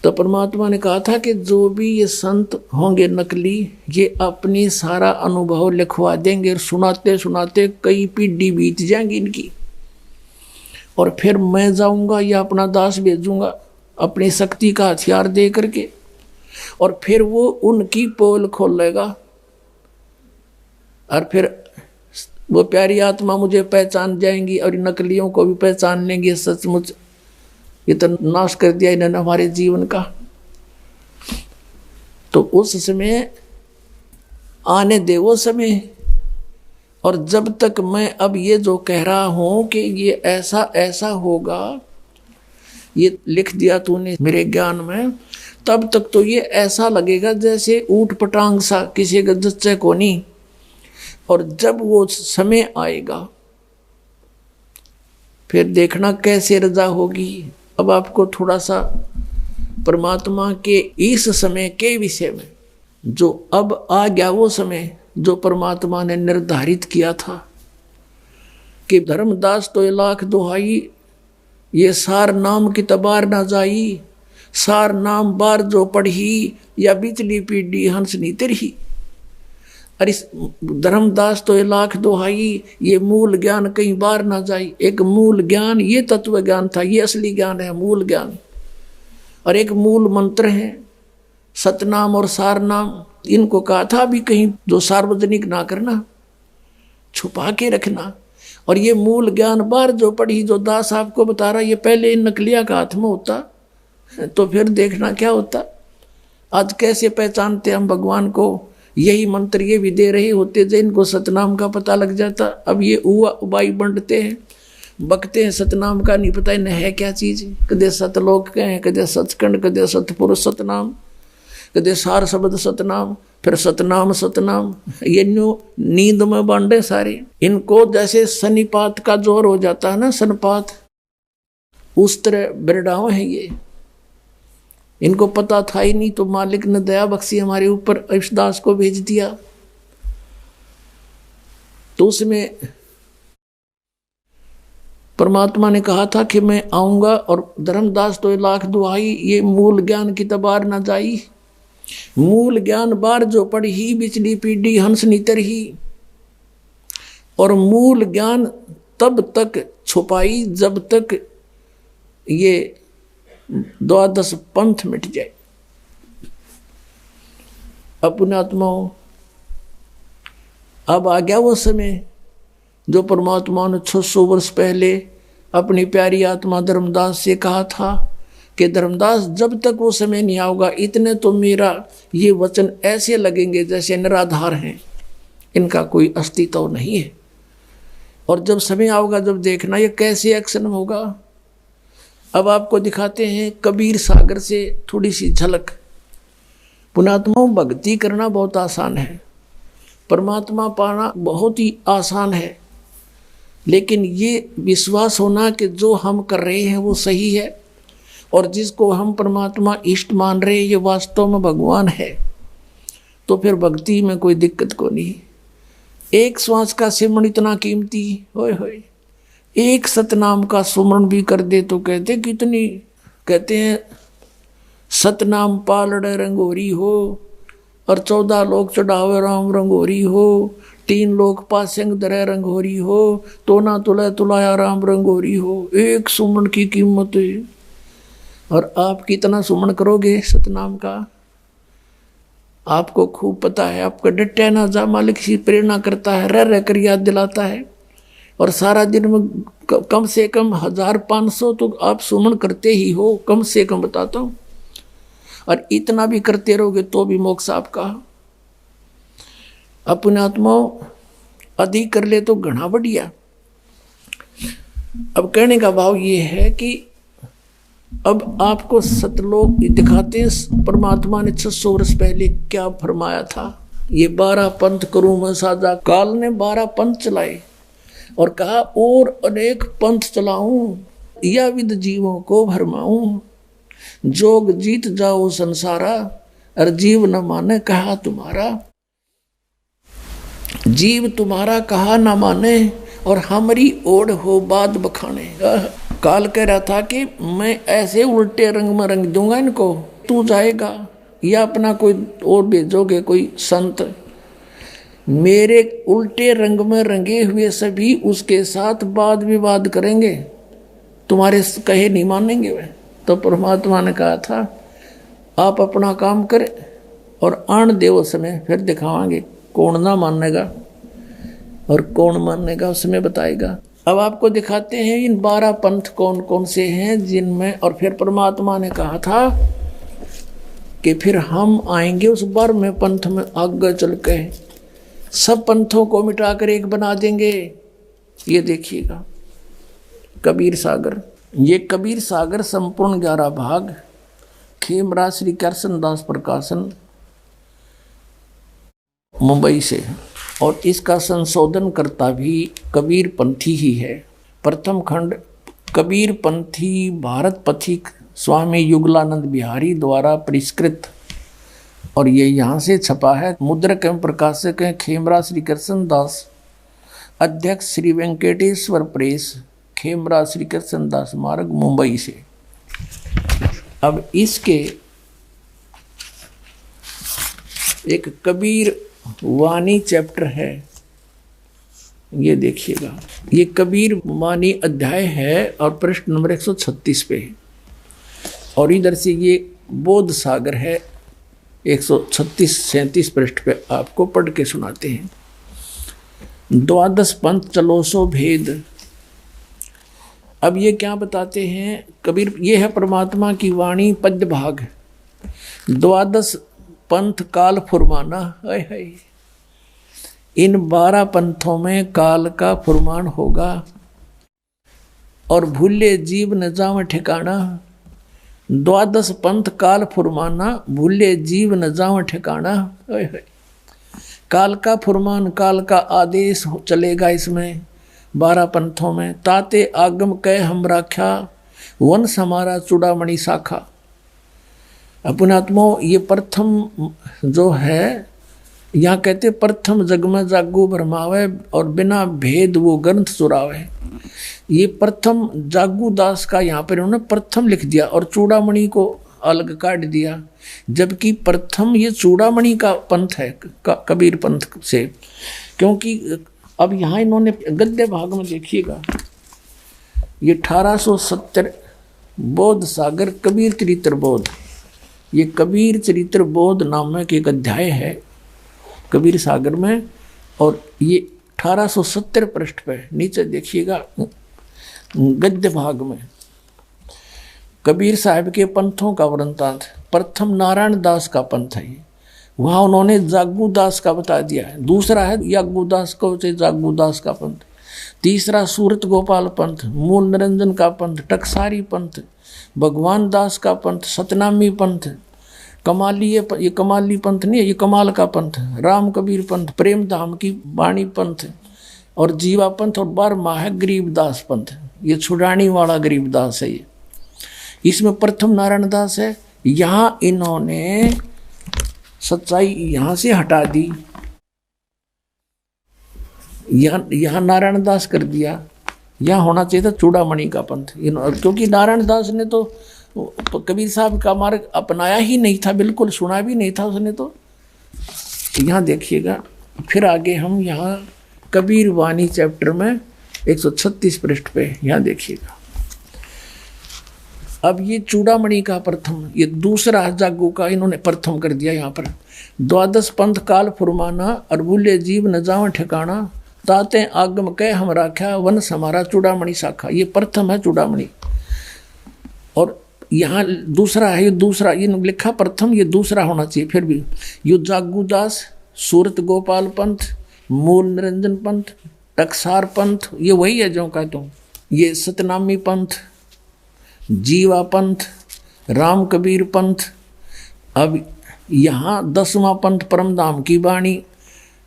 तो परमात्मा ने कहा था कि जो भी ये संत होंगे नकली, ये अपनी सारा अनुभव लिखवा देंगे और सुनाते सुनाते कई पीढ़ी बीत जाएंगी इनकी, और फिर मैं जाऊंगा या अपना दास भेजूंगा अपनी शक्ति का हथियार दे करके, और फिर वो उनकी पोल खोलेगा और फिर वो प्यारी आत्मा मुझे पहचान जाएंगी और नकलियों को भी पहचान लेंगे। सचमुच ये तो नाश कर दिया इन्होंने हमारे जीवन का। तो उस समय आने दे वो समय, और जब तक मैं अब ये जो कह रहा हूं कि ये ऐसा ऐसा होगा, ये लिख दिया तूने मेरे ज्ञान में, तब तक तो ये ऐसा लगेगा जैसे ऊट पटांग सा, किसी का जच्चे को नहीं। और जब वो समय आएगा फिर देखना कैसे रजा होगी। अब आपको थोड़ा सा परमात्मा के इस समय के विषय में, जो अब आ गया वो समय जो परमात्मा ने निर्धारित किया था कि धर्मदास तो 1,00,000 दुहाई, ये सार नाम की तबार ना जाई, सार नाम बार जो पढ़ी, या बिचली पीढ़ी हंस नी तिरही। अरे धर्मदास तो 1,00,000 दुहाई, ये मूल ज्ञान कहीं बार ना जाई। एक मूल ज्ञान ये तत्व ज्ञान था, ये असली ज्ञान है, मूल ज्ञान। और एक मूल मंत्र है सतनाम और सारनाम। इनको कहा था भी कहीं जो सार्वजनिक ना करना, छुपा के रखना। और ये मूल ज्ञान बार जो पढ़ी, जो दास आपको बता रहा, ये पहले इन नकलिया का हाथ में होता तो फिर देखना क्या होता। आज कैसे पहचानते हम भगवान को, यही मंत्र ये भी दे रहे होते जो इनको सतनाम का पता लग जाता। अब ये उबाई बंटते हैं, बकते हैं, सतनाम का नहीं पता इन्हें है क्या चीज। कदे सतलोक कहें, कदे सचखंड, कदे सतपुरुष सतनाम, कदे सार शब्द सतनाम, फिर सतनाम सतनाम। ये नींद में बांटे सारे। इनको जैसे सनिपात का जोर हो जाता है ना, सनपात, उस तरह बिरडाव है ये। इनको पता था ही नहीं, तो मालिक ने दया बख्शी हमारे ऊपर, ईशदास को भेज दिया। तो उसमें परमात्मा ने कहा था कि मैं आऊंगा, और धर्मदास तो 1,00,000 दुहाई, ये मूल ज्ञान की तबार ना जाई। मूल ज्ञान बार जो पढ़ी, बिचली पीढ़ी हंस नितर ही। और मूल ज्ञान तब तक छुपाई जब तक ये 12 पंथ मिट जाए। अपने आत्माओं, अब आ गया वो समय जो परमात्मा ने 600 वर्ष पहले अपनी प्यारी आत्मा धर्मदास से कहा था कि धर्मदास, जब तक वो समय नहीं आएगा, इतने तो मेरा ये वचन ऐसे लगेंगे जैसे निराधार हैं, इनका कोई अस्तित्व नहीं है। और जब समय आएगा, जब देखना ये कैसे एक्शन होगा। अब आपको दिखाते हैं कबीर सागर से थोड़ी सी झलक। पुण्यात्माओं, भक्ति करना बहुत आसान है, परमात्मा पाना बहुत ही आसान है, लेकिन ये विश्वास होना कि जो हम कर रहे हैं वो सही है, और जिसको हम परमात्मा इष्ट मान रहे हैं ये वास्तव में भगवान है, तो फिर भक्ति में कोई दिक्कत को नहीं। एक श्वास का सिमरण इतना कीमती, होय होय, एक सतनाम का सुमरण भी कर दे तो कहते कितनी, कहते हैं सतनाम पालड़े रंगोरी हो, और 14 लोग चढ़ावे राम रंगोरी हो, 3 लोग पासेंग दरे रंगोरी हो, तो ना तुला तुलाया राम रंगोरी हो। एक सुमरण की कीमत है। और आप कितना सुमरण करोगे सतनाम का, आपको खूब पता है। आपका डटे ना जा, मालिक की प्रेरणा करता है, रह रह कर याद दिलाता है। और सारा दिन में कम से कम 1500 तो आप सुमन करते ही हो, कम से कम बताता हूँ। और इतना भी करते रहोगे तो भी मोक्ष आपका। अपने आत्माओं, अधिक कर ले तो घना बढ़िया। अब कहने का भाव ये है कि अब आपको सतलोक दिखाते हैं परमात्मा ने 600 वर्ष पहले क्या फरमाया था। ये 12 पंथ करूं मैं साजा। काल ने 12 पंथ चलाए और कहा और अनेक पंथ चलाऊं, या विद जीवों को भरमाऊं। जोग जीत जाओ संसारा, और जीव न माने कहा तुम्हारा। जीव तुम्हारा कहा न माने, और हमारी ओढ़ हो बात बखाने। काल कह रहा था कि मैं ऐसे उल्टे रंग में रंग दूंगा इनको, तू जाएगा या अपना कोई और भेजोगे कोई संत, मेरे उल्टे रंग में रंगे हुए सभी उसके साथ वाद विवाद करेंगे, तुम्हारे कहे नहीं मानेंगे वे। तो परमात्मा ने कहा था आप अपना काम करें और आन देव समय फिर दिखावांगे कौन ना मानेगा और कौन मानेगा, उसमें बताएगा। अब आपको दिखाते हैं इन 12 पंथ कौन कौन से हैं जिनमें, और फिर परमात्मा ने कहा था कि फिर हम आएंगे उस 12वें पंथ में, आगे चल के सब पंथों को मिटाकर एक बना देंगे। ये देखिएगा कबीर सागर। ये कबीर सागर संपूर्ण 11 भाग, खेमराज श्री कृष्णदास प्रकाशन मुंबई से, और इसका संशोधन करता भी कबीर पंथी ही है। प्रथम खंड कबीर पंथी भारत पथिक स्वामी युगलानंद बिहारी द्वारा परिष्कृत, और ये यहाँ से छपा है। मुद्रक एवं प्रकाशक हैं खेमराज श्री कृष्णदास, अध्यक्ष श्री वेंकटेश्वर प्रेस, खेमराज श्री कृष्णदास मार्ग मुंबई से। अब इसके एक कबीर वाणी चैप्टर है, ये देखिएगा। ये कबीर वाणी अध्याय है और पृष्ठ नंबर 136 पे है, और इधर से ये बोध सागर है 136-37 पृष्ठ पे। आपको पढ़ के सुनाते हैं। 12 पंथ चलो सो भेद। अब ये क्या बताते हैं कबीर, ये है परमात्मा की वाणी पद्य भाग। 12 पंथ काल फुरमाना, है इन 12 पंथों में काल का फुरमान होगा, और भूले जीव न जाव ठिकाना। 12 पंथ काल फुरमाना, भूले जीव न जाव ठिकाना। काल का फुरमान, काल का आदेश चलेगा इसमें 12 पंथों में। ताते आगम कह हम राख्या, वंश हमारा चूड़ामणि शाखा। अपनात्मो ये प्रथम जो है, यहाँ कहते प्रथम जग में जागू भरमावे, और बिना भेद वो ग्रंथ चुरावे। ये प्रथम जागू दास का यहाँ पर उन्होंने प्रथम लिख दिया और चूड़ामणि को अलग काट दिया, जबकि प्रथम ये चूड़ामणि का पंथ है कबीर पंथ से। क्योंकि अब यहाँ इन्होंने गद्य भाग में देखिएगा, ये 1870 बोध सागर कबीर चरित्र बोध, ये कबीर चरित्र बोध नामक एक अध्याय है कबीर सागर में, और ये 1870 पृष्ठ पे नीचे देखिएगा गद्य भाग में कबीर साहब के पंथों का वृंतांत। प्रथम नारायण दास का पंथ है, वहाँ उन्होंने जागू दास का बता दिया है। दूसरा है यागू दास को जागू दास का पंथ। तीसरा सूरत गोपाल पंथ, मूल निरंजन का पंथ, टकसारी पंथ, भगवान दास का पंथ, सतनामी पंथ, कमाली, ये कमाली पंथ नहीं है, ये कमाल का पंथ, राम कबीर पंथ, प्रेम धाम की वाणी पंथ, और जीवा पंथ, और 12वां है गरीबदास पंथ, ये छुड़ानी वाला गरीबदास है। ये इसमें प्रथम नारायण दास है। यहाँ इन्होंने सच्चाई यहाँ से हटा दी, यहाँ नारायण दास कर दिया, यहाँ होना चाहिए था चूड़ामणि का पंथ। क्योंकि नारायण दास ने तो कबीर साहब का मार्ग अपनाया ही नहीं था, बिल्कुल सुना भी नहीं था उसने। तो यहाँ देखिएगा, फिर आगे हम यहाँ कबीर वाणी चैप्टर में 136 पृष्ठ पे यहाँ देखिएगा। अब ये चूड़ामणि का प्रथम, ये दूसरा जागू का इन्होंने प्रथम कर दिया यहाँ पर। 12 पंथ काल फुरमाना, अरबुल्य जीव न जाव ठिकाना, ताते आगम कह हम राख्या, वंश हमारा चूड़ामणि शाखा। ये प्रथम है चूड़ामणि, और यहाँ दूसरा है, ये दूसरा, ये लिखा प्रथम, ये दूसरा होना चाहिए। फिर भी ये जागूदास, सूरत गोपाल पंथ, मूल निरंजन पंथ, टकसार पंथ, ये वही है जो कहता हूँ। ये सतनामी पंथ, जीवा पंथ, राम कबीर पंथ। अब यहाँ 10वां पंथ परमधाम की वाणी,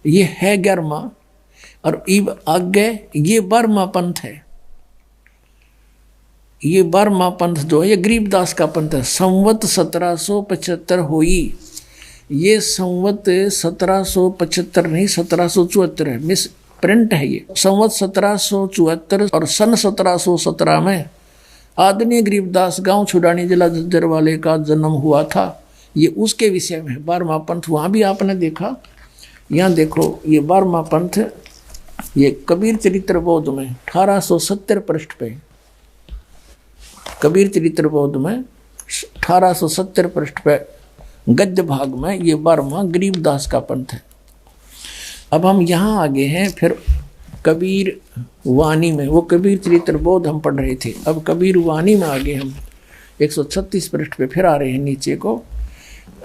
ये है 11वां, और इब आगे ये 12वां पंथ है। ये 12वां पंथ जो है ये गरीबदास का पंथ है। संवत 1775 हुई, ये संवत 1775 नहीं 1774 है, मिस प्रिंट है ये। संवत 1774 और सन 1717 में आदरणीय गरीबदास गांव छुड़ानी जिला झज्जर वाले का जन्म हुआ था। ये उसके विषय में 12वां पंथ। वहां भी आपने देखा, यहाँ देखो ये 12वां पंथ, ये कबीर चरित्र बौद्ध में 1870 पृष्ठ पे, कबीर चरित्र बौद्ध में 1870 पृष्ठ पे गद्य भाग में ये 12वां गरीबदास का पंथ है। अब हम यहाँ आगे हैं फिर कबीर वाणी में, वो कबीर चरित्र बौद्ध हम पढ़ रहे थे, अब कबीर वाणी में आगे हम 136 पृष्ठ पे फिर आ रहे हैं नीचे को।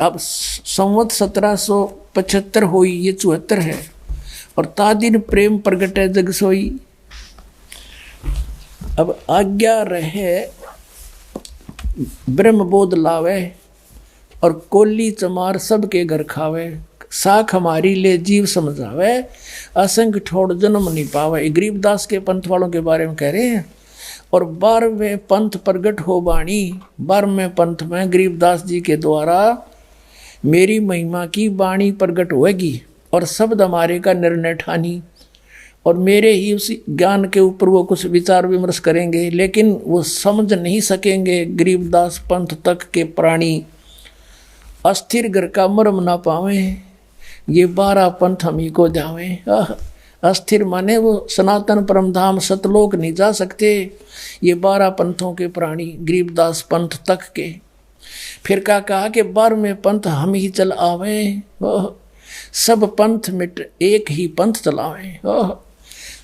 अब संवत 1775 हुई, ये 74 है। और तादिन प्रेम प्रगटे जग सोई, अब आज्ञा रहे ब्रह्म बोध लावे, और कोली चमार सबके घर खावे, साख हमारी ले जीव समझावे, असंग ठोड़ जन्म नहीं पावे। गरीबदास के पंथ वालों के बारे में कह रहे हैं। और 12वें पंथ प्रगट हो बाणी, 12वें पंथ में गरीबदास जी के द्वारा मेरी महिमा की वाणी प्रगट होगी, और शब्द हमारे का निर्णय ठानी, और मेरे ही उसी ज्ञान के ऊपर वो कुछ विचार विमर्श करेंगे, लेकिन वो समझ नहीं सकेंगे गरीबदास पंथ तक के प्राणी। अस्थिर घर का मर्म ना पावे, ये 12 पंथ हम ही को जावे। अस्थिर माने वो सनातन परमधाम सतलोक नहीं जा सकते, ये 12 पंथों के प्राणी गरीबदास पंथ तक के। फिर क्या कहा कि 12वें पंथ हम ही चल आवे, सब पंथ मिट एक ही पंथ चलावे।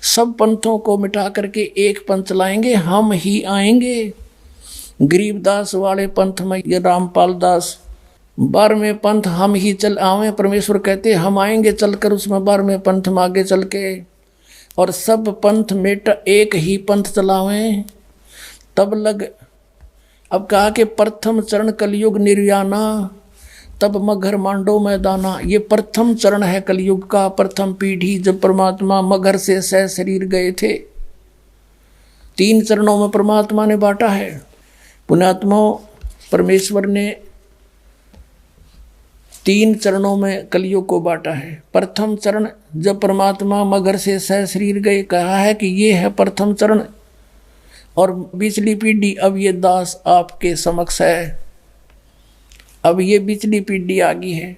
सब पंथों को मिटा करके एक पंथ चलाएंगे, हम ही आएंगे। गरीबदास वाले पंथ में ये रामपाल दास 12वें पंथ हम ही चल आवे, परमेश्वर कहते हम आएंगे चलकर उसमें 12वें पंथ में आगे चल के, और सब पंथ मिट एक ही पंथ चलावें। तब लग, अब कहा कि प्रथम चरण कलयुग निर्याना, तब मगर मांडो मैदाना। ये प्रथम चरण है कलयुग का, प्रथम पीढ़ी जब परमात्मा मगर से सह शरीर गए थे। 3 चरणों में परमात्मा ने बांटा है। पुण्यात्मा परमेश्वर ने 3 चरणों में कलयुग को बांटा है। प्रथम चरण जब परमात्मा मगर से सह शरीर गए, कहा है कि ये है प्रथम चरण, और बिचली पीढ़ी अब ये दास आपके समक्ष है। अब ये बिचली पीढ़ी आ गई है,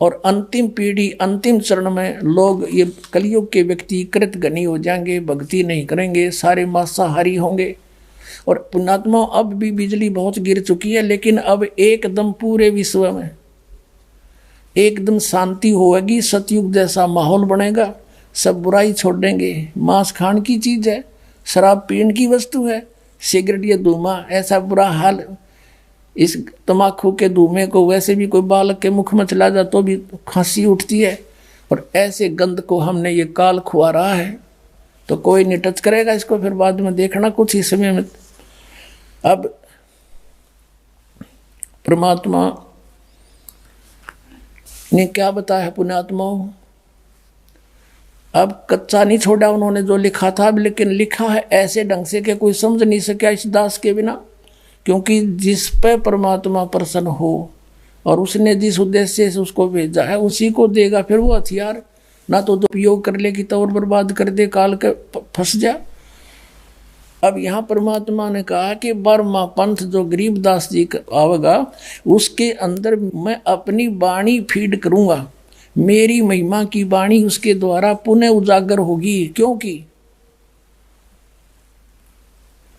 और अंतिम पीढ़ी अंतिम चरण में लोग, ये कलयुग के व्यक्ति कृतघ्नी हो जाएंगे, भक्ति नहीं करेंगे, सारे मांसाहारी होंगे। और पुण्यात्मा अब भी बिजली बहुत गिर चुकी है, लेकिन अब एकदम पूरे विश्व में एकदम शांति होगी, सतयुग जैसा माहौल बनेगा, सब बुराई छोड़ देंगे। मांस खान की चीज है, शराब पीने की वस्तु है, सिगरेट या धूमा, ऐसा बुरा हाल। इस तम्बाकू के धुएं को वैसे भी कोई बालक के मुख में चला जाए तो भी खांसी उठती है, और ऐसे गंध को हमने ये काल खुआ रहा है, तो कोई नहीं टच करेगा इसको, फिर बाद में देखना कुछ ही समय में। अब परमात्मा ने क्या बताया है पुण्यात्माओं, अब कच्चा नहीं छोड़ा उन्होंने जो लिखा था, लेकिन लिखा है ऐसे ढंग से कि कोई समझ नहीं सका इस दास के बिना। क्योंकि जिस पे परमात्मा प्रसन्न हो और उसने जिस उद्देश्य से उसको भेजा है उसी को देगा। फिर वो हथियार ना तो उपयोग कर ले कि तो और बर्बाद कर दे, काल के फंस जा। अब यहाँ परमात्मा ने कहा कि 12वां पंथ जो गरीबदास जी का आवेगा, उसके अंदर मैं अपनी वाणी फीड करूंगा, मेरी महिमा की वाणी उसके द्वारा पुनः उजागर होगी। क्योंकि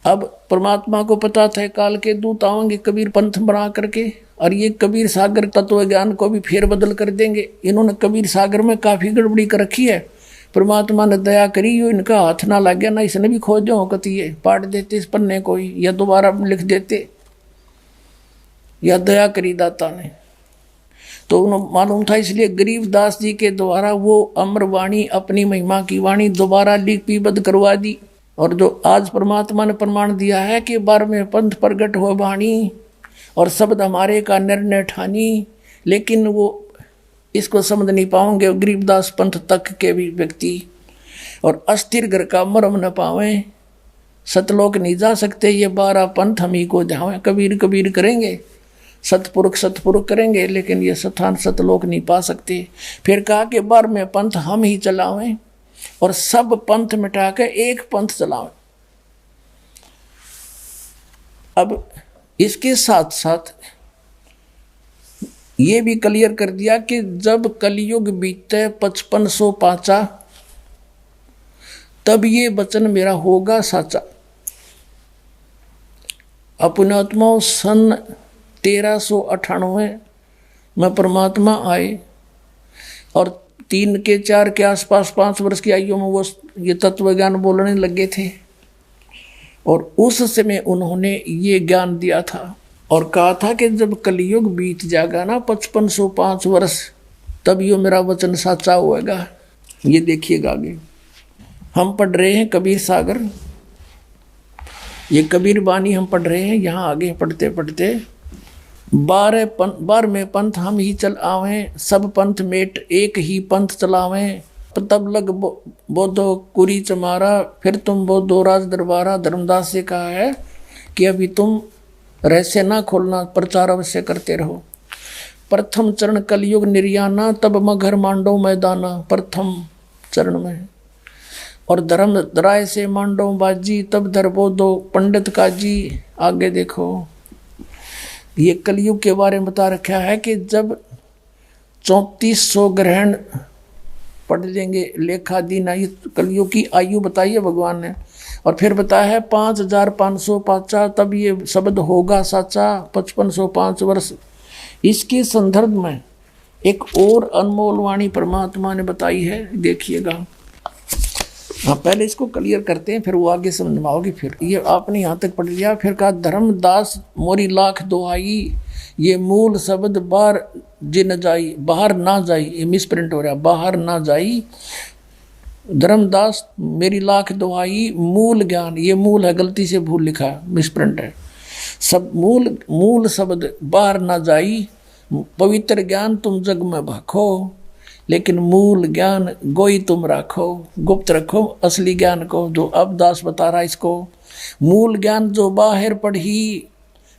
अब परमात्मा को पता था काल के दूत आएंगे कबीर पंथ बना करके, और ये कबीर सागर तत्व ज्ञान को भी फेर बदल कर देंगे। इन्होंने कबीर सागर में काफी गड़बड़ी कर रखी है, परमात्मा ने दया करी, यो इनका हाथ ना लग गया, ना इसने भी खोज दो कती ये पाट देते इस पन्ने को ही, या दोबारा लिख देते, या दया करी दाता ने। तो उन्हें मालूम था, इसलिए गरीबदास जी के द्वारा वो अमर वाणी, अपनी महिमा की वाणी दोबारा लिपिबद्ध करवा दी। और जो आज परमात्मा ने प्रमाण दिया है कि 12वें पंथ प्रगट हो वाणी, और शब्द हमारे का निर्णय ठानी, लेकिन वो इसको समझ नहीं पाओगे। गरीबदास पंथ तक के भी व्यक्ति और अस्थिर घर का मरम न पावे, सतलोक नहीं जा सकते। ये 12 पंथ हम ही को ध्यान कबीर कबीर करेंगे, सतपुरुष सतपुरुष करेंगे, लेकिन ये स्थान सतलोक नहीं पा सकते। फिर कहा कि 12वें पंथ हम ही चलावें और सब पंथ मिटा के एक पंथ चलावें। अब इसके साथ साथ ये भी क्लियर कर दिया कि जब कलयुग बीते 5500 पाचा, तब ये वचन मेरा होगा साचा। अपने आत्मा सन 1398 में परमात्मा आए और 3 के 4 के आसपास 5 वर्ष की आयु में वो ये तत्व ज्ञान बोलने लगे थे और उस समय उन्होंने ये ज्ञान दिया था और कहा था कि जब कलयुग बीत जाएगा ना 5505 वर्ष, तब ये मेरा वचन साचा होएगा। ये देखिएगा आगे हम पढ़ रहे हैं कबीर सागर, ये कबीर बानी हम पढ़ रहे हैं। यहाँ आगे पढ़ते पढ़ते 12वें पंथ हम ही चल आवें, सब पंथ मेट एक ही पंथ चलावें। तब लग बोधो कुरी चमारा, फिर तुम बोधो राज दरबारा। धर्मदास से कहा है कि अभी तुम रहस्य ना खोलना, प्रचार अवश्य करते रहो। प्रथम चरण कलयुग निर्याना, तब मगर मांडो मैदाना। प्रथम चरण में और धर्म राय से मांडो बाजी, तब धरबो दो पंडित काजी। आगे देखो ये कलयुग के बारे में बता रखा है कि जब 3400 ग्रहण पढ़ लेंगे लेखा दिन आई, कलयुग की आयु बताई है भगवान ने। और फिर बताया है 5500 पाचा, तब ये शब्द होगा साचा। 5505 वर्ष। इसके संदर्भ में एक और अनमोल वाणी परमात्मा ने बताई है, देखिएगा। हाँ पहले इसको क्लियर करते हैं, फिर वो आगे समझाओगे। फिर ये आपने यहाँ तक पढ़ लिया। फिर कहा धर्मदास मोरी लाख दुहाई, ये मूल शब्द बाहर जिन जाई, बाहर ना जाई। ये मिसप्रिंट हो रहा, बाहर ना जाई। धर्मदास मेरी लाख दुहाई, मूल ज्ञान, ये मूल है, गलती से भूल लिखा है, मिसप्रिंट है। सब मूल शब्द बाहर ना जाई। पवित्र ज्ञान तुम जग में भाखो, लेकिन मूल ज्ञान गोई तुम राखो, गुप्त रखो असली ज्ञान को। जो अब दास बता रहा इसको, मूल ज्ञान जो बाहर पढ़ी,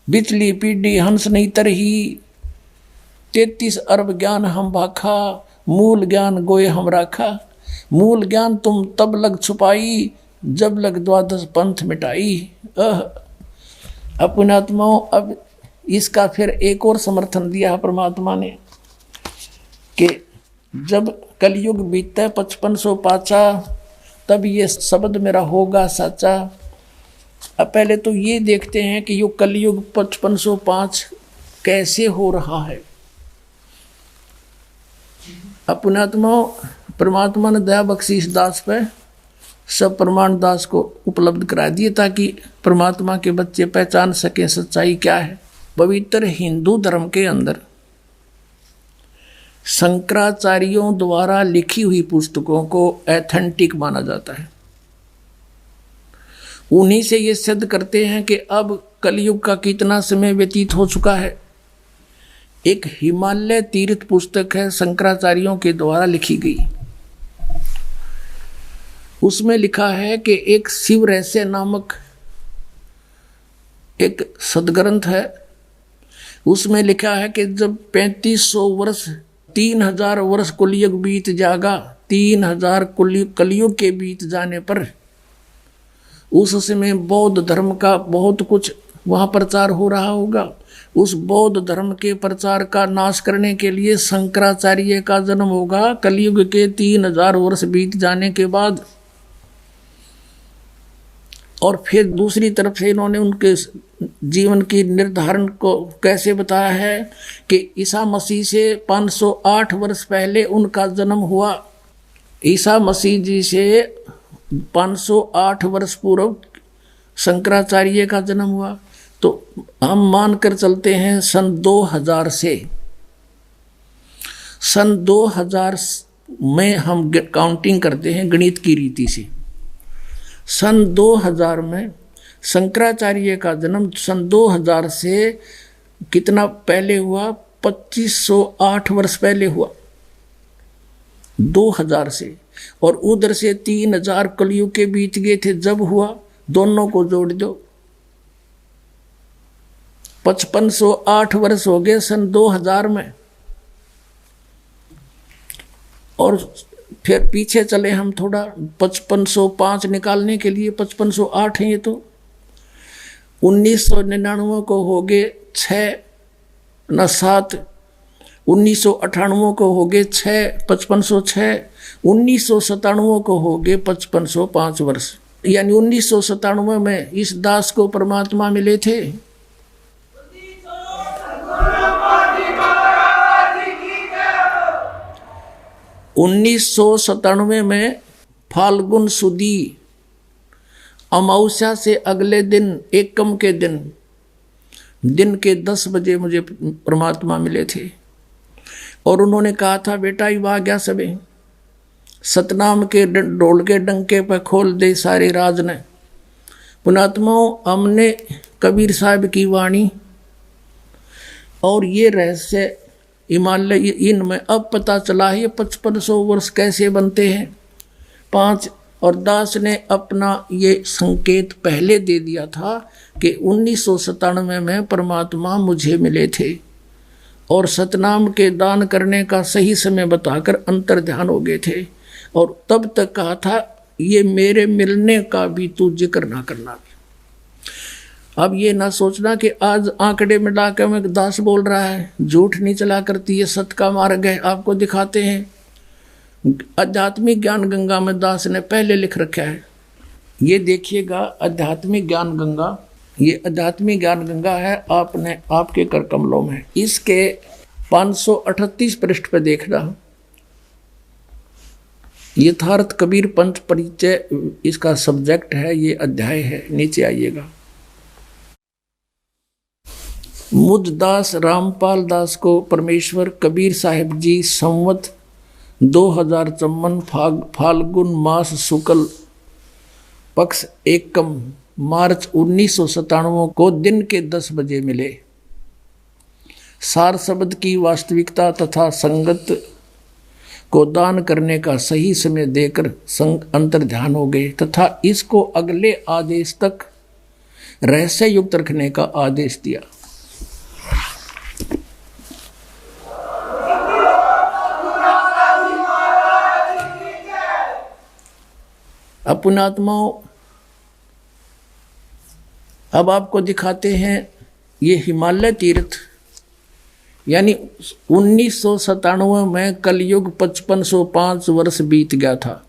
बिचली पीढ़ी हंस नहीं तरही। 33 अरब ज्ञान हम भाखा, मूल ज्ञान गोए हम राखा। मूल ज्ञान तुम तब लग छुपाई, जब लग 12 पंथ मिटाई। अपने आत्माओं, अब इसका फिर एक और समर्थन दिया परमात्मा ने कि जब कलयुग बीतता है 5500 पाचा, तब ये शब्द मेरा होगा साचा। अब पहले तो ये देखते हैं कि ये कलयुग 5505 कैसे हो रहा है। अपने आत्मा परमात्मा ने दया बख्शीश दास पे सब प्रमाण दास को उपलब्ध करा दिए ताकि परमात्मा के बच्चे पहचान सकें सच्चाई क्या है। पवित्र हिंदू धर्म के अंदर शंकराचार्यों द्वारा लिखी हुई पुस्तकों को एथेंटिक माना जाता है। उन्हीं से ये सिद्ध करते हैं कि अब कलयुग का कितना समय व्यतीत हो चुका है। एक हिमालय तीर्थ पुस्तक है, शंकराचार्यों के द्वारा लिखी गई। उसमें लिखा है कि एक शिव रहस्य नामक एक सदग्रंथ है। उसमें लिखा है कि जब 3500 वर्ष 3000 वर्ष कलयुग बीत जाएगा, 3000 कलयुग के बीत जाने पर उस समय बौद्ध धर्म का बहुत कुछ वहाँ प्रचार हो रहा होगा। उस बौद्ध धर्म के प्रचार का नाश करने के लिए शंकराचार्य का जन्म होगा कलयुग के 3000 वर्ष बीत जाने के बाद। और फिर दूसरी तरफ से इन्होंने उनके जीवन की निर्धारण को कैसे बताया है कि ईसा मसीह से 508 वर्ष पहले उनका जन्म हुआ। ईसा मसीह जी से 508 वर्ष पूर्व शंकराचार्य का जन्म हुआ। तो हम मानकर चलते हैं सन 2000 से, सन 2000 में हम काउंटिंग करते हैं गणित की रीति से। सन 2000 में शंकराचार्य का जन्म सन 2000 से कितना पहले हुआ, 2508 वर्ष पहले हुआ 2000 से, और उधर से 3000 कलयुग के बीत गए थे जब हुआ। दोनों को जोड़ दो, 5508 वर्ष हो गए सन 2000 में। और फिर पीछे चले हम थोड़ा, 5505 निकालने के लिए 5508 है ये तो। 1999 को हो गए 7, 1998 को हो गए 5506, 1997 को हो गए 5505 वर्ष। यानी 1997 में इस दास को परमात्मा मिले थे। उन्नीस 1997 में फाल्गुन सुदी अमावस्या से अगले दिन एकम के दिन के 10 बजे मुझे परमात्मा मिले थे। और उन्होंने कहा था, बेटा ये आ गया सबे, सतनाम के ढोल के डंके पर खोल दे सारे राज ने। पुणात्माओं, हमने कबीर साहब की वाणी और ये रहस्य हिमालय इनमें अब पता चला है। 5500 वर्ष कैसे बनते हैं 5। और दास ने अपना ये संकेत पहले दे दिया था कि 1997 में परमात्मा मुझे मिले थे और सतनाम के दान करने का सही समय बताकर अंतर ध्यान हो गए थे। और तब तक कहा था ये मेरे मिलने का भी तू जिक्र ना करना। अब ये ना सोचना कि आज आंकड़े में डाके में दास बोल रहा है, झूठ नहीं चला करती, ये सत्य का मार्ग है। आपको दिखाते हैं, आध्यात्मिक ज्ञान गंगा में दास ने पहले लिख रखा है। ये देखिएगा, आध्यात्मिक ज्ञान गंगा, ये आध्यात्मिक ज्ञान गंगा है आपने आपके कर कमलों में। इसके 538 पृष्ठ पे देखना, यथार्थ कबीर पंथ परिचय इसका सब्जेक्ट है, ये अध्याय है। नीचे आइएगा। मुझ दास रामपाल दास को परमेश्वर कबीर साहिब जी संवत 2054 फाल्गुन मास शुक्ल पक्ष एकम मार्च 1997 को दिन के 10 बजे मिले। सार शब्द की वास्तविकता तथा संगत को दान करने का सही समय देकर अंतर ध्यान हो गए तथा इसको अगले आदेश तक रहस्य युक्त रखने का आदेश दिया। पुण्यात्माओं, अब आपको दिखाते हैं ये हिमालय तीर्थ, यानी 1997 में कलयुग 5505 वर्ष बीत गया था।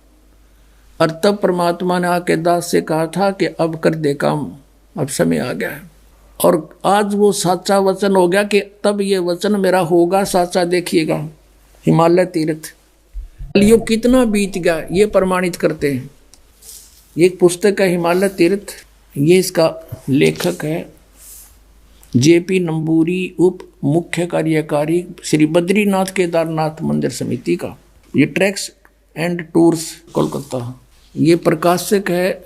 और तब परमात्मा ने आके दास से कहा था कि अब कर दे काम, अब समय आ गया है। और आज वो साचा वचन हो गया कि तब ये वचन मेरा होगा साचा। देखिएगा हिमालय तीर्थ, कलयुग कितना बीत गया ये प्रमाणित करते हैं। ये एक पुस्तक है हिमालय तीर्थ, ये इसका लेखक है जेपी नंबूरी, उप मुख्य कार्यकारी श्री बद्रीनाथ केदारनाथ मंदिर समिति का। ये ट्रैक्स एंड टूर्स कोलकाता। ये प्रकाशक है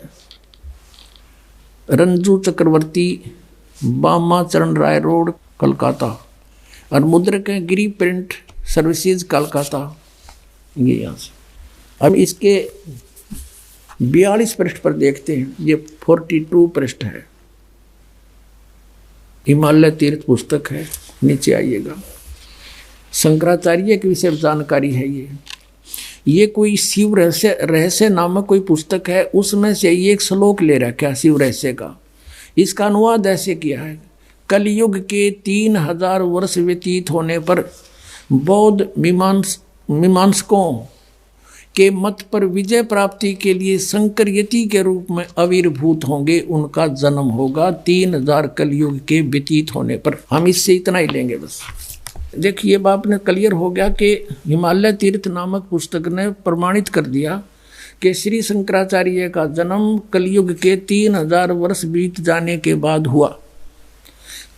रंजू चक्रवर्ती, बामा चरण राय रोड कोलकाता। और मुद्रक है गिरी प्रिंट सर्विसेज कोलकाता। ये यहाँ से अब इसके 42 पृष्ठ पर देखते हैं, ये 42 पृष्ठ है, हिमालय तीर्थ पुस्तक है। नीचे आइएगा, शंकराचार्य के विषय जानकारी है। ये कोई शिव रहस्य नामक कोई पुस्तक है, उसमें से ये एक श्लोक ले रखा है शिव रहस्य का। इसका अनुवाद ऐसे किया है, कलयुग के 3000 वर्ष व्यतीत होने पर बौद्ध मीमांसकों के मत पर विजय प्राप्ति के लिए शंकर यति के रूप में आविर्भूत होंगे। उनका जन्म होगा 3000 कलयुग के व्यतीत होने पर। हम इससे इतना ही लेंगे बस। देखिए बाप ने क्लियर हो गया कि हिमालय तीर्थ नामक पुस्तक ने प्रमाणित कर दिया कि श्री शंकराचार्य का जन्म कलयुग के 3000 वर्ष बीत जाने के बाद हुआ।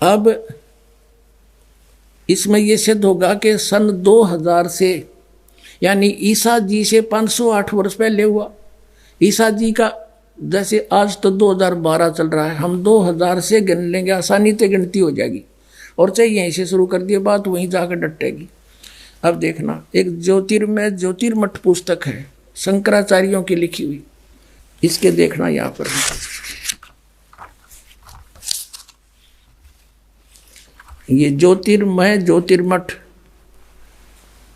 अब इसमें यह सिद्ध होगा कि सन 2000 से, यानी ईसा जी से 508 वर्ष पहले हुआ। ईसा जी का जैसे आज तो 2012 चल रहा है, हम 2000 से गिन लेंगे, आसानी से गिनती हो जाएगी। और चाहे यहीं से शुरू कर दिए बात वहीं जाकर डटेगी। अब देखना, एक ज्योतिर्मय ज्योतिर्मठ पुस्तक है शंकराचार्यों की लिखी हुई, इसके देखना यहाँ पर ये ज्योतिर्मय ज्योतिर्मठ,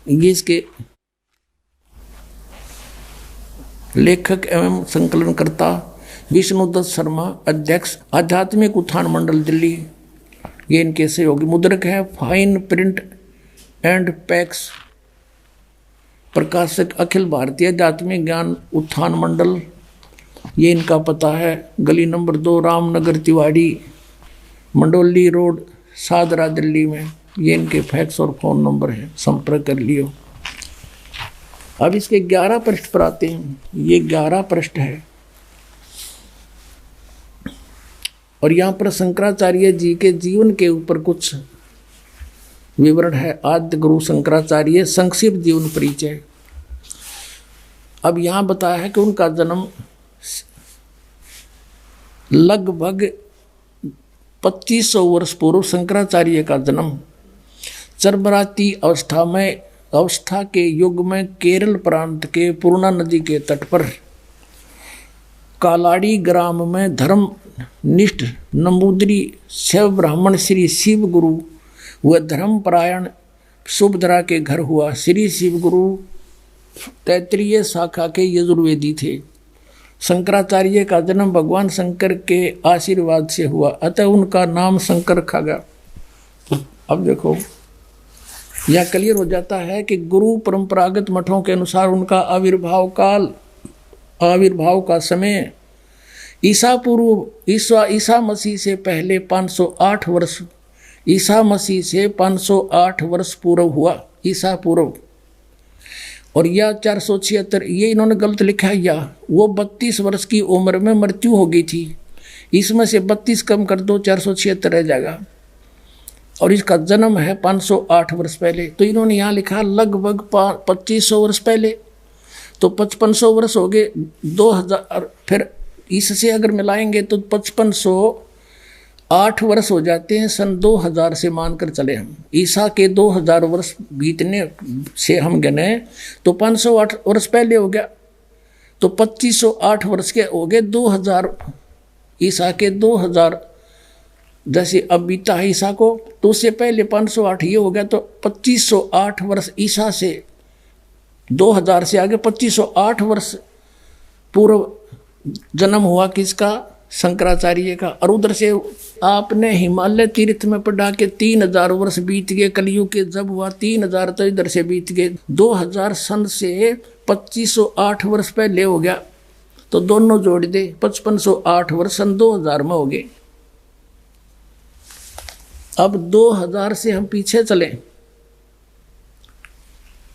ये इसके लेखक एवं संकलनकर्ता विष्णुदत्त शर्मा, अध्यक्ष आध्यात्मिक उत्थान मंडल दिल्ली, ये इनके सहयोगी। मुद्रक है फाइन प्रिंट एंड पैक्स, प्रकाशक अखिल भारतीय आध्यात्मिक ज्ञान उत्थान मंडल, ये इनका पता है गली नंबर 2 रामनगर तिवाड़ी, मंडोली रोड, सादरा, दिल्ली में। ये इनके फैक्स और फोन नंबर है, संपर्क कर लियो। अब इसके 11 पृष्ठ पर आते हैं। ये 11 पृष्ठ है और यहाँ पर शंकराचार्य जी के जीवन के ऊपर कुछ विवरण है। आद्य गुरु शंकराचार्य संक्षिप्त जीवन परिचय। अब यहाँ बताया है कि उनका जन्म लगभग 2500 वर्ष पूर्व, शंकराचार्य का जन्म चरबराती अवस्था के युग में केरल प्रांत के पूर्णा नदी के तट पर कालाड़ी ग्राम में धर्म निष्ठ नंबूदरी शैव ब्राह्मण श्री शिव गुरु व धर्मपरायण सुभद्रा के घर हुआ। श्री शिव गुरु तैत्रीय शाखा के यजुर्वेदी थे। शंकराचार्य का जन्म भगवान शंकर के आशीर्वाद से हुआ, अतः उनका नाम शंकर रखा गया। अब देखो यह क्लियर हो जाता है कि गुरु परंपरागत मठों के अनुसार उनका आविर्भाव का समय ईसा मसीह से पहले 508 वर्ष, ईसा मसीह से 508 वर्ष पूर्व हुआ, ईसा पूर्व। और यह 476, ये इन्होंने गलत लिखा है, या वो 32 वर्ष की उम्र में मृत्यु हो गई थी। इसमें से 32 कम कर दो, 476 रह जाएगा। और इसका जन्म है 508 वर्ष पहले। तो इन्होंने यहाँ लिखा लगभग 2500 वर्ष पहले, तो 5500 वर्ष हो गए 2000, फिर इससे अगर मिलाएंगे तो 5508 वर्ष हो जाते हैं। सन 2000 से मानकर चले हम, ईसा के 2000 वर्ष बीतने से हम गिने तो 508 वर्ष पहले हो गया, तो 2508 वर्ष के हो गए 2000, ईसा के 2000 जैसे अब बीता है ईसा को, तो उससे पहले 508 ये हो गया, तो 2508 वर्ष ईसा से 2000 से आगे 2508 वर्ष पूर्व जन्म हुआ किसका? शंकराचार्य का। और उधर से आपने हिमालय तीर्थ में पढ़ा के 3000 वर्ष बीत गए, कलयुग के जब हुआ 3000 तो इधर से बीत गए 2000 सन से 2508 वर्ष पहले हो गया, तो दोनों जोड़ दे 5508 वर्ष सन 2000 में हो गए। अब 2000 से हम पीछे चले,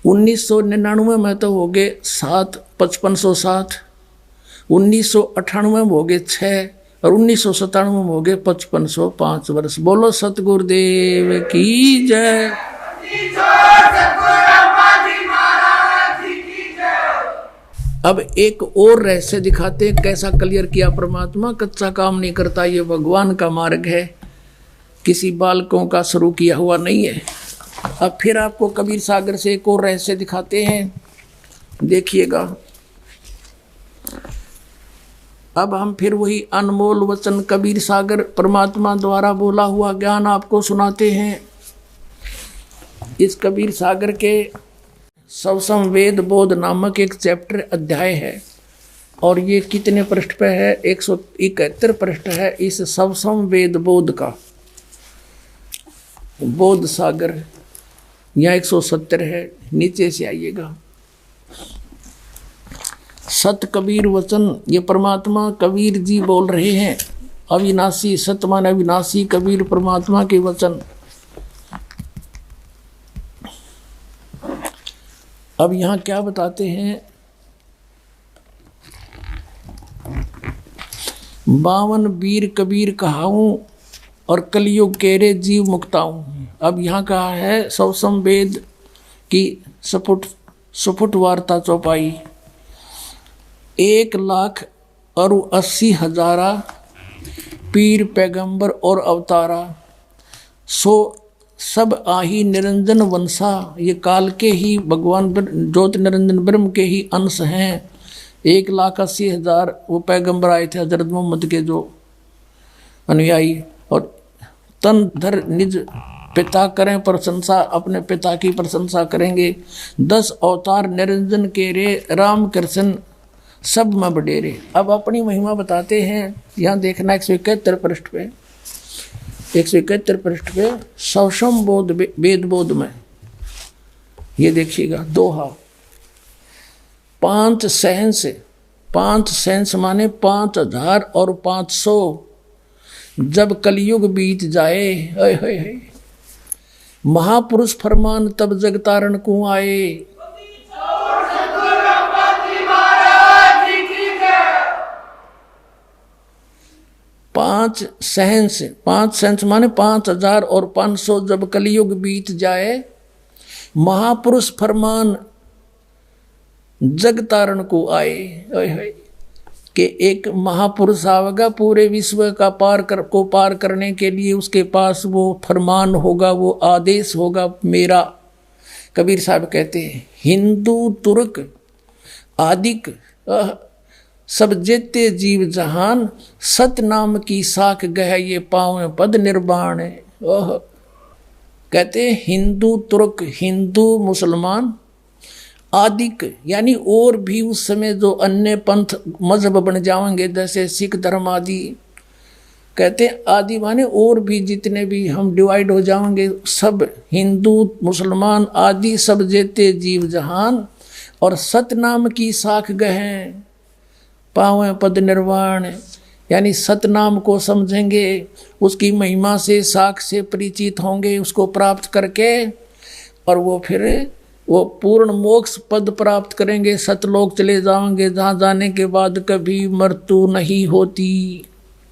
1999 में तो हो गए 5507, 1998 में हो गए 6 और 1997 में हो गए 5505 वर्ष। बोलो सतगुरुदेव की जय। अब एक और रहस्य दिखाते, कैसा क्लियर किया परमात्मा, कच्चा काम नहीं करता, ये भगवान का मार्ग है, किसी बालकों का शुरू किया हुआ नहीं है। अब फिर आपको कबीर सागर से एक और रहस्य दिखाते हैं, देखिएगा। अब हम फिर वही अनमोल वचन कबीर सागर परमात्मा द्वारा बोला हुआ ज्ञान आपको सुनाते हैं। इस कबीर सागर के सवसम वेद बोध नामक एक चैप्टर अध्याय है, और ये कितने पृष्ठ पे है? 171 पृष्ठ है इस सवसम वेद बोध का। बोध सागर यहाँ 170 है, नीचे से आइएगा। सत कबीर वचन, ये परमात्मा कबीर जी बोल रहे हैं। अविनाशी, सत माने अविनाशी, कबीर परमात्मा के वचन। अब यहाँ क्या बताते हैं? 52 वीर कबीर कहाऊं और कलयुग केरे जीव मुक्ताऊं। अब यहाँ कहा है सवसम वेद की सुपुट वार्ता चौपाई। 1,80,000 पीर पैगंबर और अवतारा, 100 सब आही निरंजन वंशा, ये काल के ही भगवान ज्योत निरंजन ब्रह्म के ही अंश हैं। 1,80,000 वो पैगंबर आए थे हजरत मोहम्मद के जो अनुयायी, और तन धर निज पिता करें प्रशंसा, अपने पिता की प्रशंसा करेंगे। 10 अवतार निरंजन के रे, राम कृष्ण सब में बडेरे। अब अपनी महिमा बताते हैं। यहाँ देखना 171 पृष्ठ पे, 171 पृष्ठ पे सवसम बोध वेद बोध में ये देखिएगा दोहा। 5 सहंस, 5 सहंस माने 5,000 और 500, जब कलयुग बीत जाए, महापुरुष फरमान तब जगतारण को आए। 5 सहंस, 5 सहंस माने 5,000 और 500, जब कलयुग बीत जाए, महापुरुष फरमान जगतारण को आए। कि एक महापुरुष आवेगा पूरे विश्व का पार करने के लिए, उसके पास वो फरमान होगा, वो आदेश होगा मेरा। कबीर साहब कहते हैं हिंदू तुर्क आदिक सब जेते जीव जहान, सत नाम की साख गह ये पावे पद निर्वाण। कहते हैं हिंदू तुर्क, हिंदू मुसलमान, आदिक यानी और भी उस समय जो अन्य पंथ मजहब बन जाएंगे जैसे सिख धर्म आदि, कहते हैं आदि माने और भी जितने भी हम डिवाइड हो जाएंगे, सब हिंदू मुसलमान आदि सब जेते जीव जहान, और सतनाम की साख गहें पावें पद निर्वाण। यानी सतनाम को समझेंगे, उसकी महिमा से साख से परिचित होंगे, उसको प्राप्त करके और वो फिर वो पूर्ण मोक्ष पद प्राप्त करेंगे, सतलोक चले जाएंगे, जहाँ जाने के बाद कभी मृत्यु नहीं होती।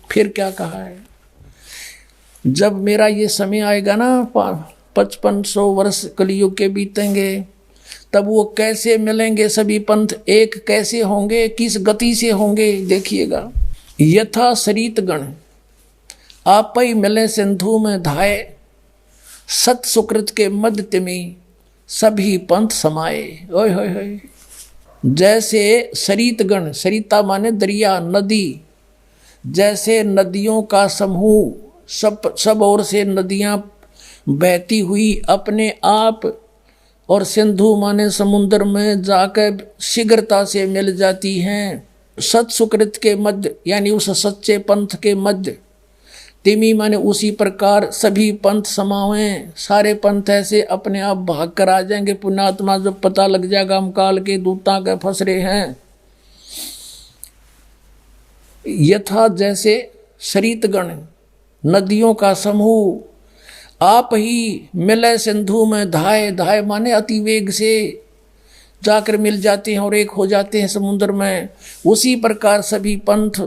फिर क्या कहा है, जब मेरा ये समय आएगा ना 5500 वर्ष कलयुग के बीतेंगे, तब वो कैसे मिलेंगे सभी पंथ, एक कैसे होंगे, किस गति से होंगे, देखिएगा। यथा सरित गण आप ही मिले सिंधु में धाये, सत सुकृत के मध्य में सभी पंथ समाये। ओए होए होए, जैसे सरित गण, सरिता माने दरिया नदी, जैसे नदियों का समूह, सब ओर से नदियां बहती हुई अपने आप, और सिंधु माने समुद्र में जाकर शीघ्रता से मिल जाती हैं। सत सुकृत के मध्य यानी उस सच्चे पंथ के मध्य, तिमी माने उसी प्रकार सभी पंथ समावें, सारे पंथ ऐसे अपने आप भाग कर आ जाएंगे। पुण्यात्मा जब पता लग जाएगा हम काल के दूतां के फंस रहे हैं। यथा जैसे सरितगण नदियों का समूह, आप ही मिले सिंधु में धाये, धाये माने अति वेग से जाकर मिल जाते हैं और एक हो जाते हैं समुद्र में। उसी प्रकार सभी पंथ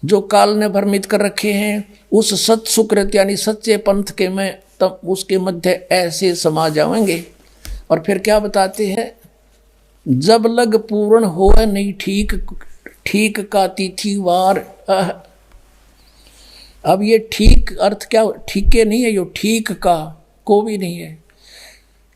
जो काल ने भ्रमित कर रखे हैं, उस सत सुकृत यानी सच्चे पंथ के में तब उसके मध्य ऐसे समा जाएंगे। और फिर क्या बताते हैं, जब लग पूर्ण हो नहीं ठीक, ठीक का तिथि वार। अब ये ठीक अर्थ क्या, ठीके नहीं है, यो ठीक का को भी नहीं है।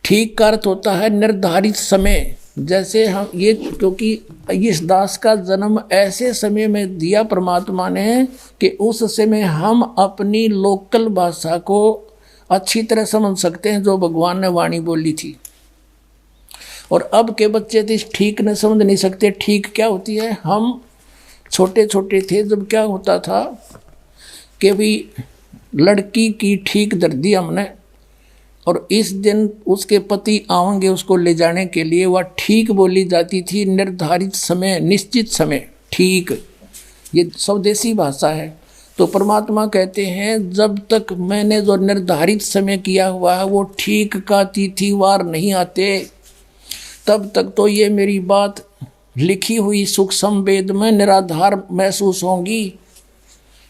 ठीक का अर्थ होता है निर्धारित समय। जैसे हम ये, क्योंकि इस दास का जन्म ऐसे समय में दिया परमात्मा ने कि उस समय हम अपनी लोकल भाषा को अच्छी तरह समझ सकते हैं जो भगवान ने वाणी बोली थी। और अब के बच्चे तो इस ठीक न समझ नहीं सकते। ठीक क्या होती है, हम छोटे छोटे थे जब क्या होता था कि भी लड़की की ठीक दर दी हमने, और इस दिन उसके पति आएंगे उसको ले जाने के लिए, वह ठीक बोली जाती थी। निर्धारित समय, निश्चित समय, ठीक, ये स्वदेशी भाषा है। तो परमात्मा कहते हैं जब तक मैंने जो निर्धारित समय किया हुआ है वो ठीक का तिथिवार नहीं आते, तब तक तो ये मेरी बात लिखी हुई सूक्ष्म वेद में निराधार महसूस होंगी।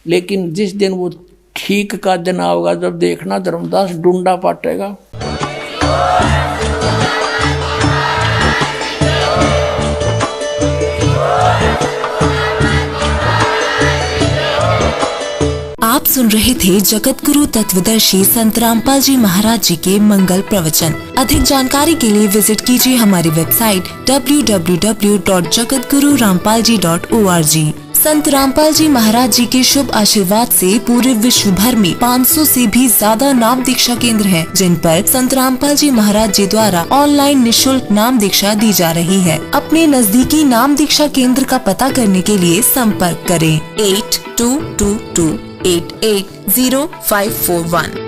लेकिन जिस दिन वो ठीक का दिन आओगा, जब देखना धर्मदास डूंडा पाटेगा। आप सुन रहे थे जगत गुरु तत्वदर्शी संत रामपाल जी महाराज जी के मंगल प्रवचन। अधिक जानकारी के लिए विजिट कीजिए हमारी वेबसाइट www.jagatgururampalji.org। संत रामपाल जी महाराज जी के शुभ आशीर्वाद से पूरे विश्व भर में 500 से भी ज्यादा नाम दीक्षा केंद्र हैं, जिन पर संत रामपाल जी महाराज जी द्वारा ऑनलाइन निशुल्क नाम दीक्षा दी जा रही है। अपने नजदीकी नाम दीक्षा केंद्र का पता करने के लिए संपर्क करें 8222880541।